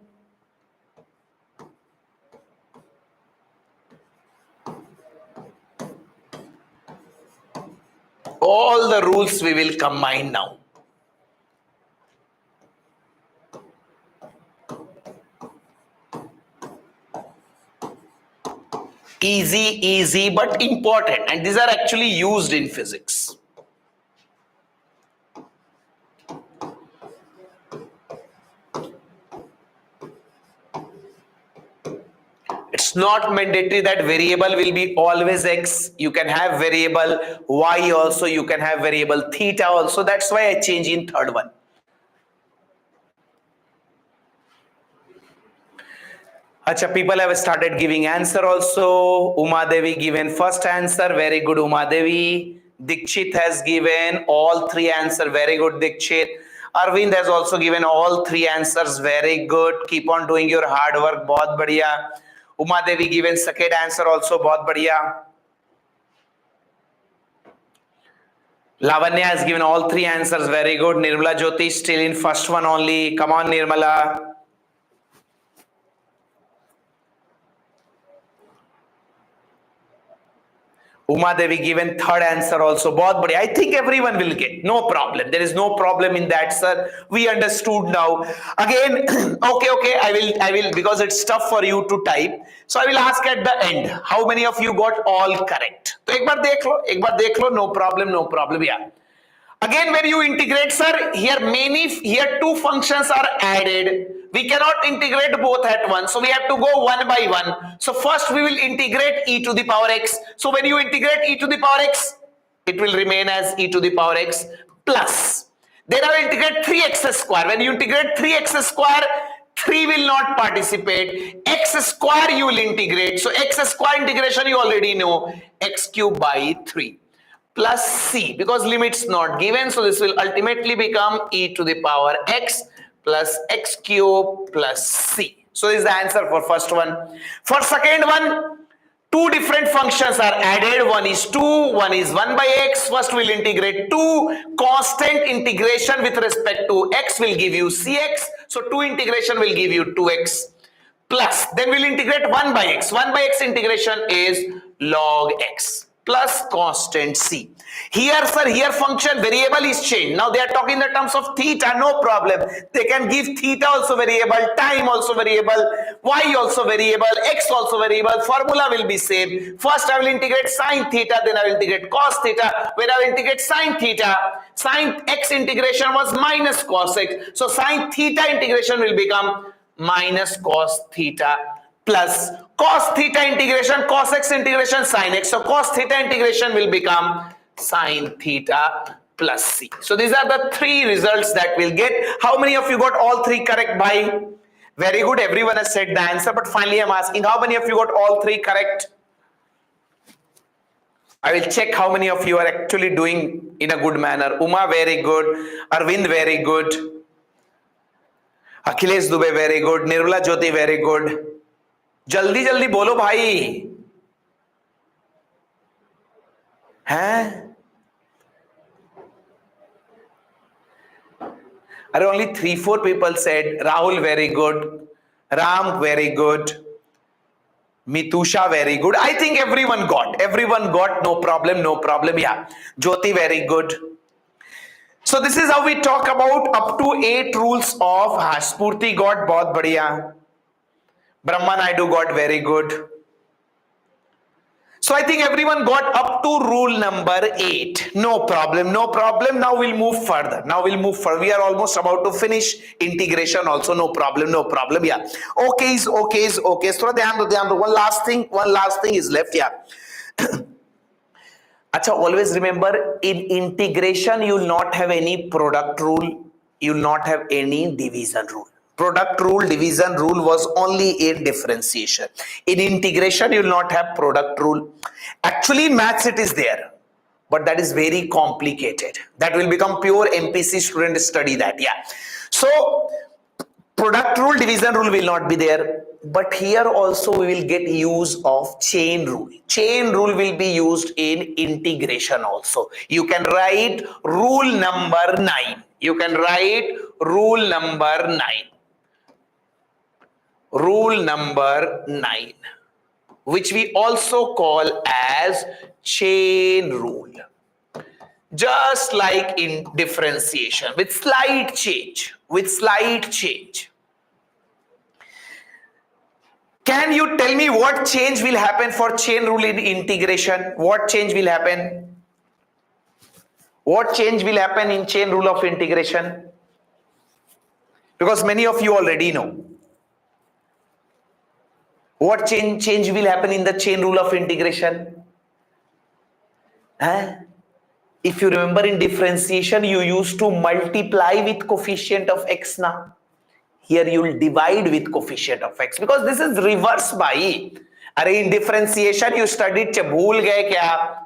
All the rules we will combine now. Easy, but important, and these are actually used in physics. It's not mandatory that variable will be always x. You can have variable y also, you can have variable theta also. That's why I change in third one. Acha, people have started giving answer also. Uma Devi given first answer. Very good, Uma Devi. Dikshit has given all 3 answers. Very good, Dikshit. Arvind has also given all 3 answers. Very good. Keep on doing your hard work. Bahut badhiya. Uma Devi given second answer also. Bahut badhiya. Lavanya has given all 3 answers. Very good. Nirmala Jyoti still in first one only. Come on, Nirmala. Uma Devi given third answer also. Bahut badhiya. I think everyone will get. No problem. There is no problem in that, sir. We understood now. Again, okay. I will because it's tough for you to type. So I will ask at the end. How many of you got all correct? So ek baar dekh lo. No problem. Yeah. Again, when you integrate, sir, here 2 functions are added. We cannot integrate both at once. So we have to go one by one. So first we will integrate e to the power x. So when you integrate e to the power x, it will remain as e to the power x plus. Then I will integrate 3x square. When you integrate 3x square, 3 will not participate. X square you will integrate. So x square integration you already know. X cube by 3. Plus c, because limits not given, so this will ultimately become e to the power x plus x cube plus c. So this is the answer for first one. For second one, 2 different functions are added. One is 2, one is 1 by x. First we'll integrate 2. Constant integration with respect to x will give you cx. So 2 integration will give you 2x plus. Then we'll integrate 1 by x. 1 by x integration is log x plus constant c. Here, sir, here function variable is changed. Now they are talking in the terms of theta, no problem. They can give theta also variable, time also variable, y also variable, x also variable. Formula will be same. First I will integrate sine theta, then I will integrate cos theta. When I will integrate sine theta, sine x integration was minus cos x. So sine theta integration will become minus cos theta plus cos theta integration, cos x integration, sin x. So cos theta integration will become sin theta plus c. So these are the 3 results that we'll get. How many of you got all 3 correct by? Very good. Everyone has said the answer, but finally I'm asking how many of you got all 3 correct? I will check how many of you are actually doing in a good manner. Uma, very good. Arvind, very good. Akhilesh Dubey, very good. Nirmala Jyoti, very good. जल्दी जल्दी बोलो भाई हैं अरे only 3-4 people said. Rahul, very good. Ram, very good. Mitusha, very good. I think everyone got. Everyone got. No problem. No problem. Yeah. Jyoti, very good. So this is how we talk about up to 8 rules of Spurti got. बहुत बढ़िया. Brahma Naidu got very good. So I think everyone got up to rule number 8. No problem, no problem. Now we'll move further. We are almost about to finish integration also. No problem, no problem. Yeah. Okay. So ध्यान दो. One last thing is left. Yeah. Acha, always remember, in integration you will not have any product rule. You will not have any division rule. Product rule, division rule was only in differentiation. In integration, you will not have product rule. Actually, in maths it is there, but that is very complicated. That will become pure MPC student study that. Yeah. So, product rule, division rule will not be there. But here also we will get use of chain rule. Chain rule will be used in integration also. You can write rule number 9. You can write rule number 9. Rule number 9, which we also call as chain rule. Just like in differentiation, with slight change. Can you tell me what change will happen for chain rule in integration? What change will happen? What change will happen in chain rule of integration? Because many of you already know. What change will happen in the chain rule of integration? If you remember, in differentiation, you used to multiply with coefficient of x now. Here you will divide with coefficient of x, because this is reverse by. अरे in differentiation you studied भूल गए क्या?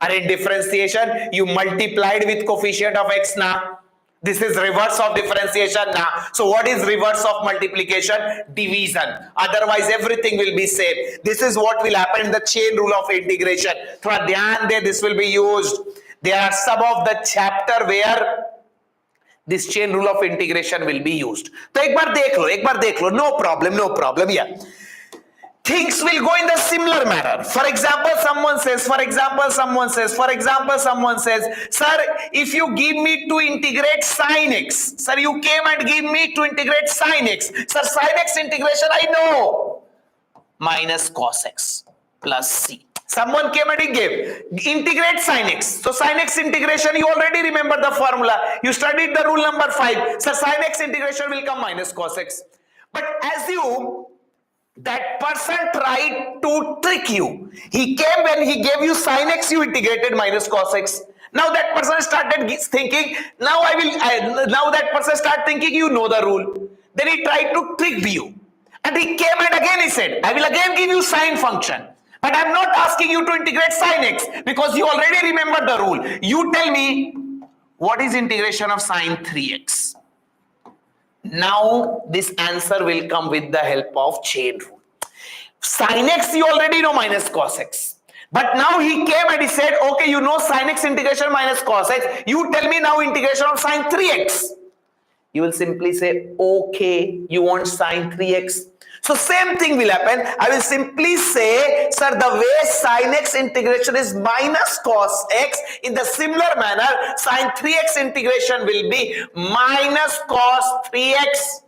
अरे in differentiation you multiplied with coefficient of x ना. This is reverse of differentiation now. So what is reverse of multiplication? Division. Otherwise everything will be same. This is what will happen in the chain rule of integration. थोड़ा ध्यान दे, this will be used. There are some of the chapter where this chain rule of integration will be used. तो एक बार देख लो. No problem. Yeah. Things will go in the similar manner. For example, someone says, sir, if you give me to integrate sin x, sir, you came and give me to integrate sin x. Sir, sin x integration I know, minus cos x plus c. Someone came and he gave, integrate sin x. So sin x integration, you already remember the formula. You studied the rule number 5. So sin x integration will come minus cos x. But assume that person tried to trick you. He came when he gave you sin x, you integrated minus cos x. Now that person started thinking, now that person started thinking you know the rule. Then he tried to trick you. And he came and again he said, I will again give you sine function. But I am not asking you to integrate sin x because you already remember the rule. You tell me, what is integration of sine 3x? Now this answer will come with the help of chain rule. Sin x you already know, minus cos x. But now he came and he said, okay, you know sin x integration minus cos x. You tell me now integration of sine 3x. You will simply say, okay, you want sine 3x. So same thing will happen. I will simply say, sir, the way sin x integration is minus cos x, in the similar manner, sin 3x integration will be minus cos 3x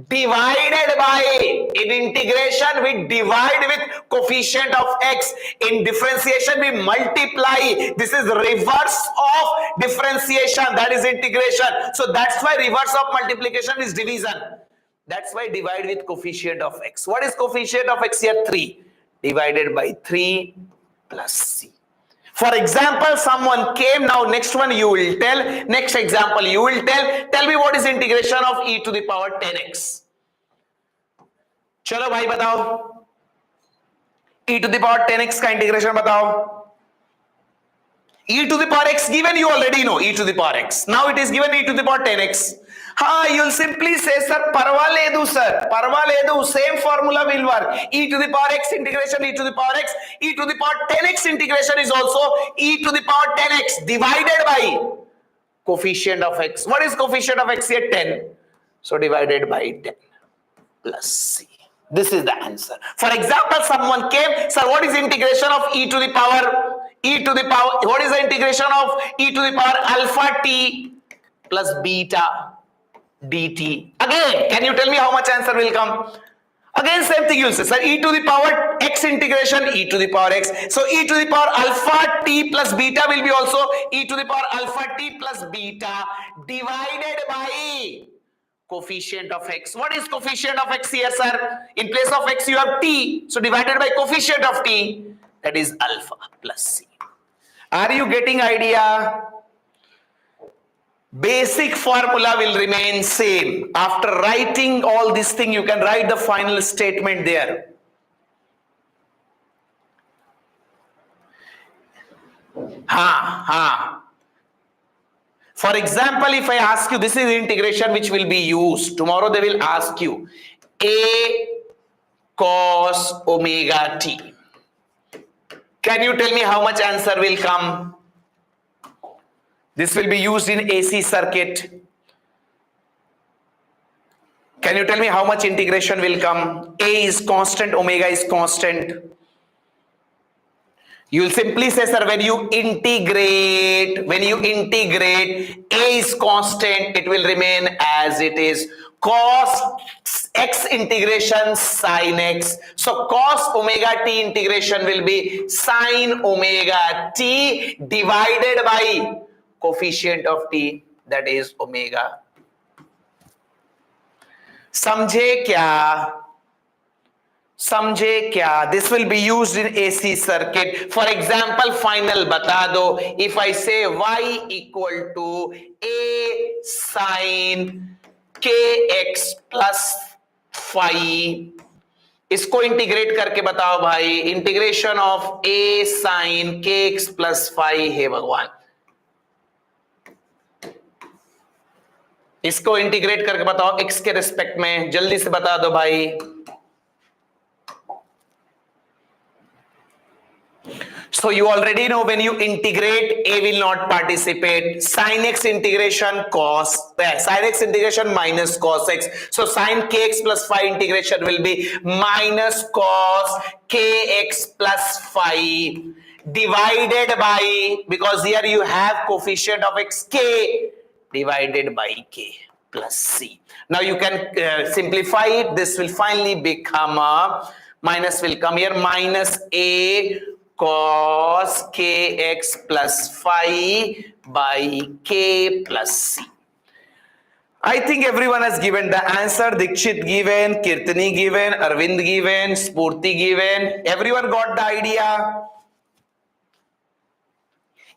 divided by, in integration we divide with coefficient of x, in differentiation we multiply. This is reverse of differentiation, that is integration. So that's why reverse of multiplication is division. That's why divide with coefficient of x. What is coefficient of x here? 3 divided by 3 plus c. For example, someone came, now next one you will tell, next example you will tell me what is integration of e to the power 10x. चलो भाई बताओ, e to the power 10x का integration बताओ. E to the power x given, you already know e to the power x. Now it is given e to the power 10x. You'll simply say, sir, parva ledu, same formula will work. E to the power x integration, e to the power x, e to the power 10x integration is also e to the power 10x divided by coefficient of x. What is coefficient of x here? 10. So divided by 10 plus c. This is the answer. For example, someone came, sir, what is integration of e to the power, what is the integration of e to the power alpha t plus beta dt? Again, can you tell me how much answer will come? Again, same thing you will say, sir, e to the power x integration e to the power x. So e to the power alpha t plus beta will be also e to the power alpha t plus beta divided by coefficient of x. What is coefficient of x here, sir? In place of x you have t, so divided by coefficient of t, that is alpha plus c. Are you getting idea? Basic formula will remain same. After writing all this thing, you can write the final statement there. For example, if I ask you, this is integration which will be used. Tomorrow they will ask you a cos omega t. Can you tell me how much answer will come? This will be used in AC circuit. Can you tell me how much integration will come? A is constant, omega is constant. You will simply say, sir, when you integrate, A is constant, it will remain as it is. Cos x integration sin x. So cos omega t integration will be sin omega t divided by coefficient of t, that is omega. समझे क्या? This will be used in AC circuit. For example, final बता दो. If I say y equal to a sin kx plus phi, इसको integrate करके बताओ भाई. Integration of a sin kx plus phi है भगवान. इसको इंटीग्रेट करके बताओ x के रिस्पेक्ट में. जल्दी से बता दो भाई. So you already know when you integrate, a will not participate. Sin x integration minus cos x. So sin kx plus phi integration will be minus cos kx plus phi divided by, because here you have coefficient of x k, divided by k plus c. Now you can simplify it. This will finally become minus will come here, minus a cos kx plus phi by k plus c. I think everyone has given the answer. Dikshit given, Kirtani given, Arvind given, Spurti given. Everyone got the idea?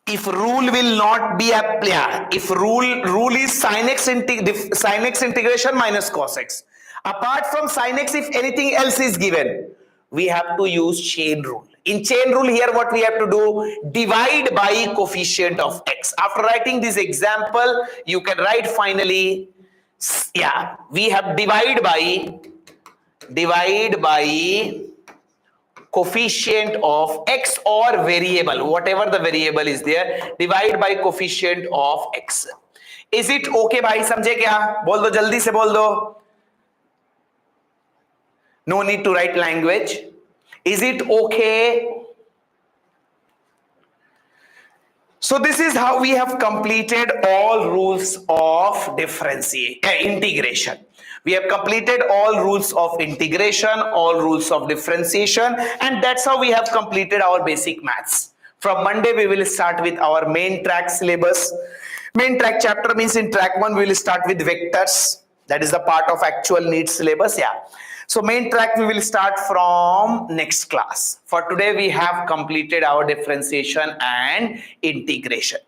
If rule will not be applied, if rule is sin x integration minus cos x. Apart from sin x, if anything else is given, we have to use chain rule. In chain rule here, what we have to do? Divide by coefficient of x. After writing this example, you can write finally, yeah, we have divide by coefficient of x or variable, whatever the variable is there, divide by coefficient of x. Is it okay भाई? समझे क्या? बोल दो, जल्दी से बोल दो. No need to write language. Is it okay? So this is how we have completed all rules of integration. We have completed all rules of integration, all rules of differentiation, and that's how we have completed our basic maths. From Monday, we will start with our main track syllabus. Main track chapter means in track 1, we will start with vectors. That is the part of actual NEET syllabus. Yeah. So main track we will start from next class. For today, we have completed our differentiation and integration.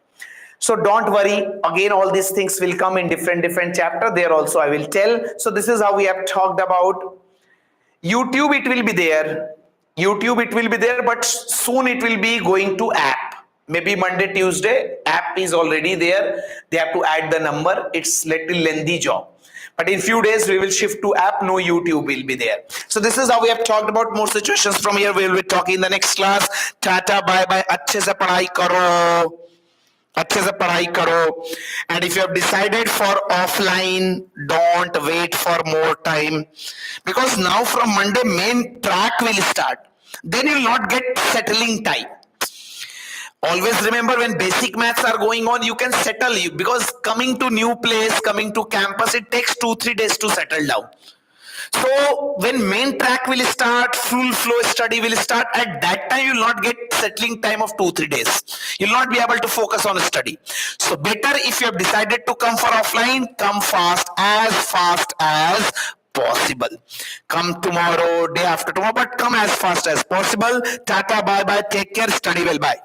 So don't worry, again all these things will come in different chapter. There also I will tell. So this is how we have talked about. YouTube, it will be there. But soon it will be going to app. Maybe Monday, Tuesday, app is already there. They have to add the number. It's little lengthy job. But in few days we will shift to app. No YouTube will be there. So this is how we have talked about more situations. From here we will be talking in the next class. Tata, bye bye. अच्छे से पढ़ाई करो. अच्छे से पढ़ाई करो, and if you have decided for offline, don't wait for more time, because now from Monday main track will start, then you will not get settling time. Always remember, when basic maths are going on, you can settle, you because coming to new place, coming to campus, it takes 2-3 days to settle down. So when main track will start, full flow study will start, at that time you will not get settling time of 2-3 days. You will not be able to focus on study. So better, if you have decided to come for offline, come fast as possible. Come tomorrow, day after tomorrow, but come as fast as possible. Tata, bye bye, take care, study well, bye.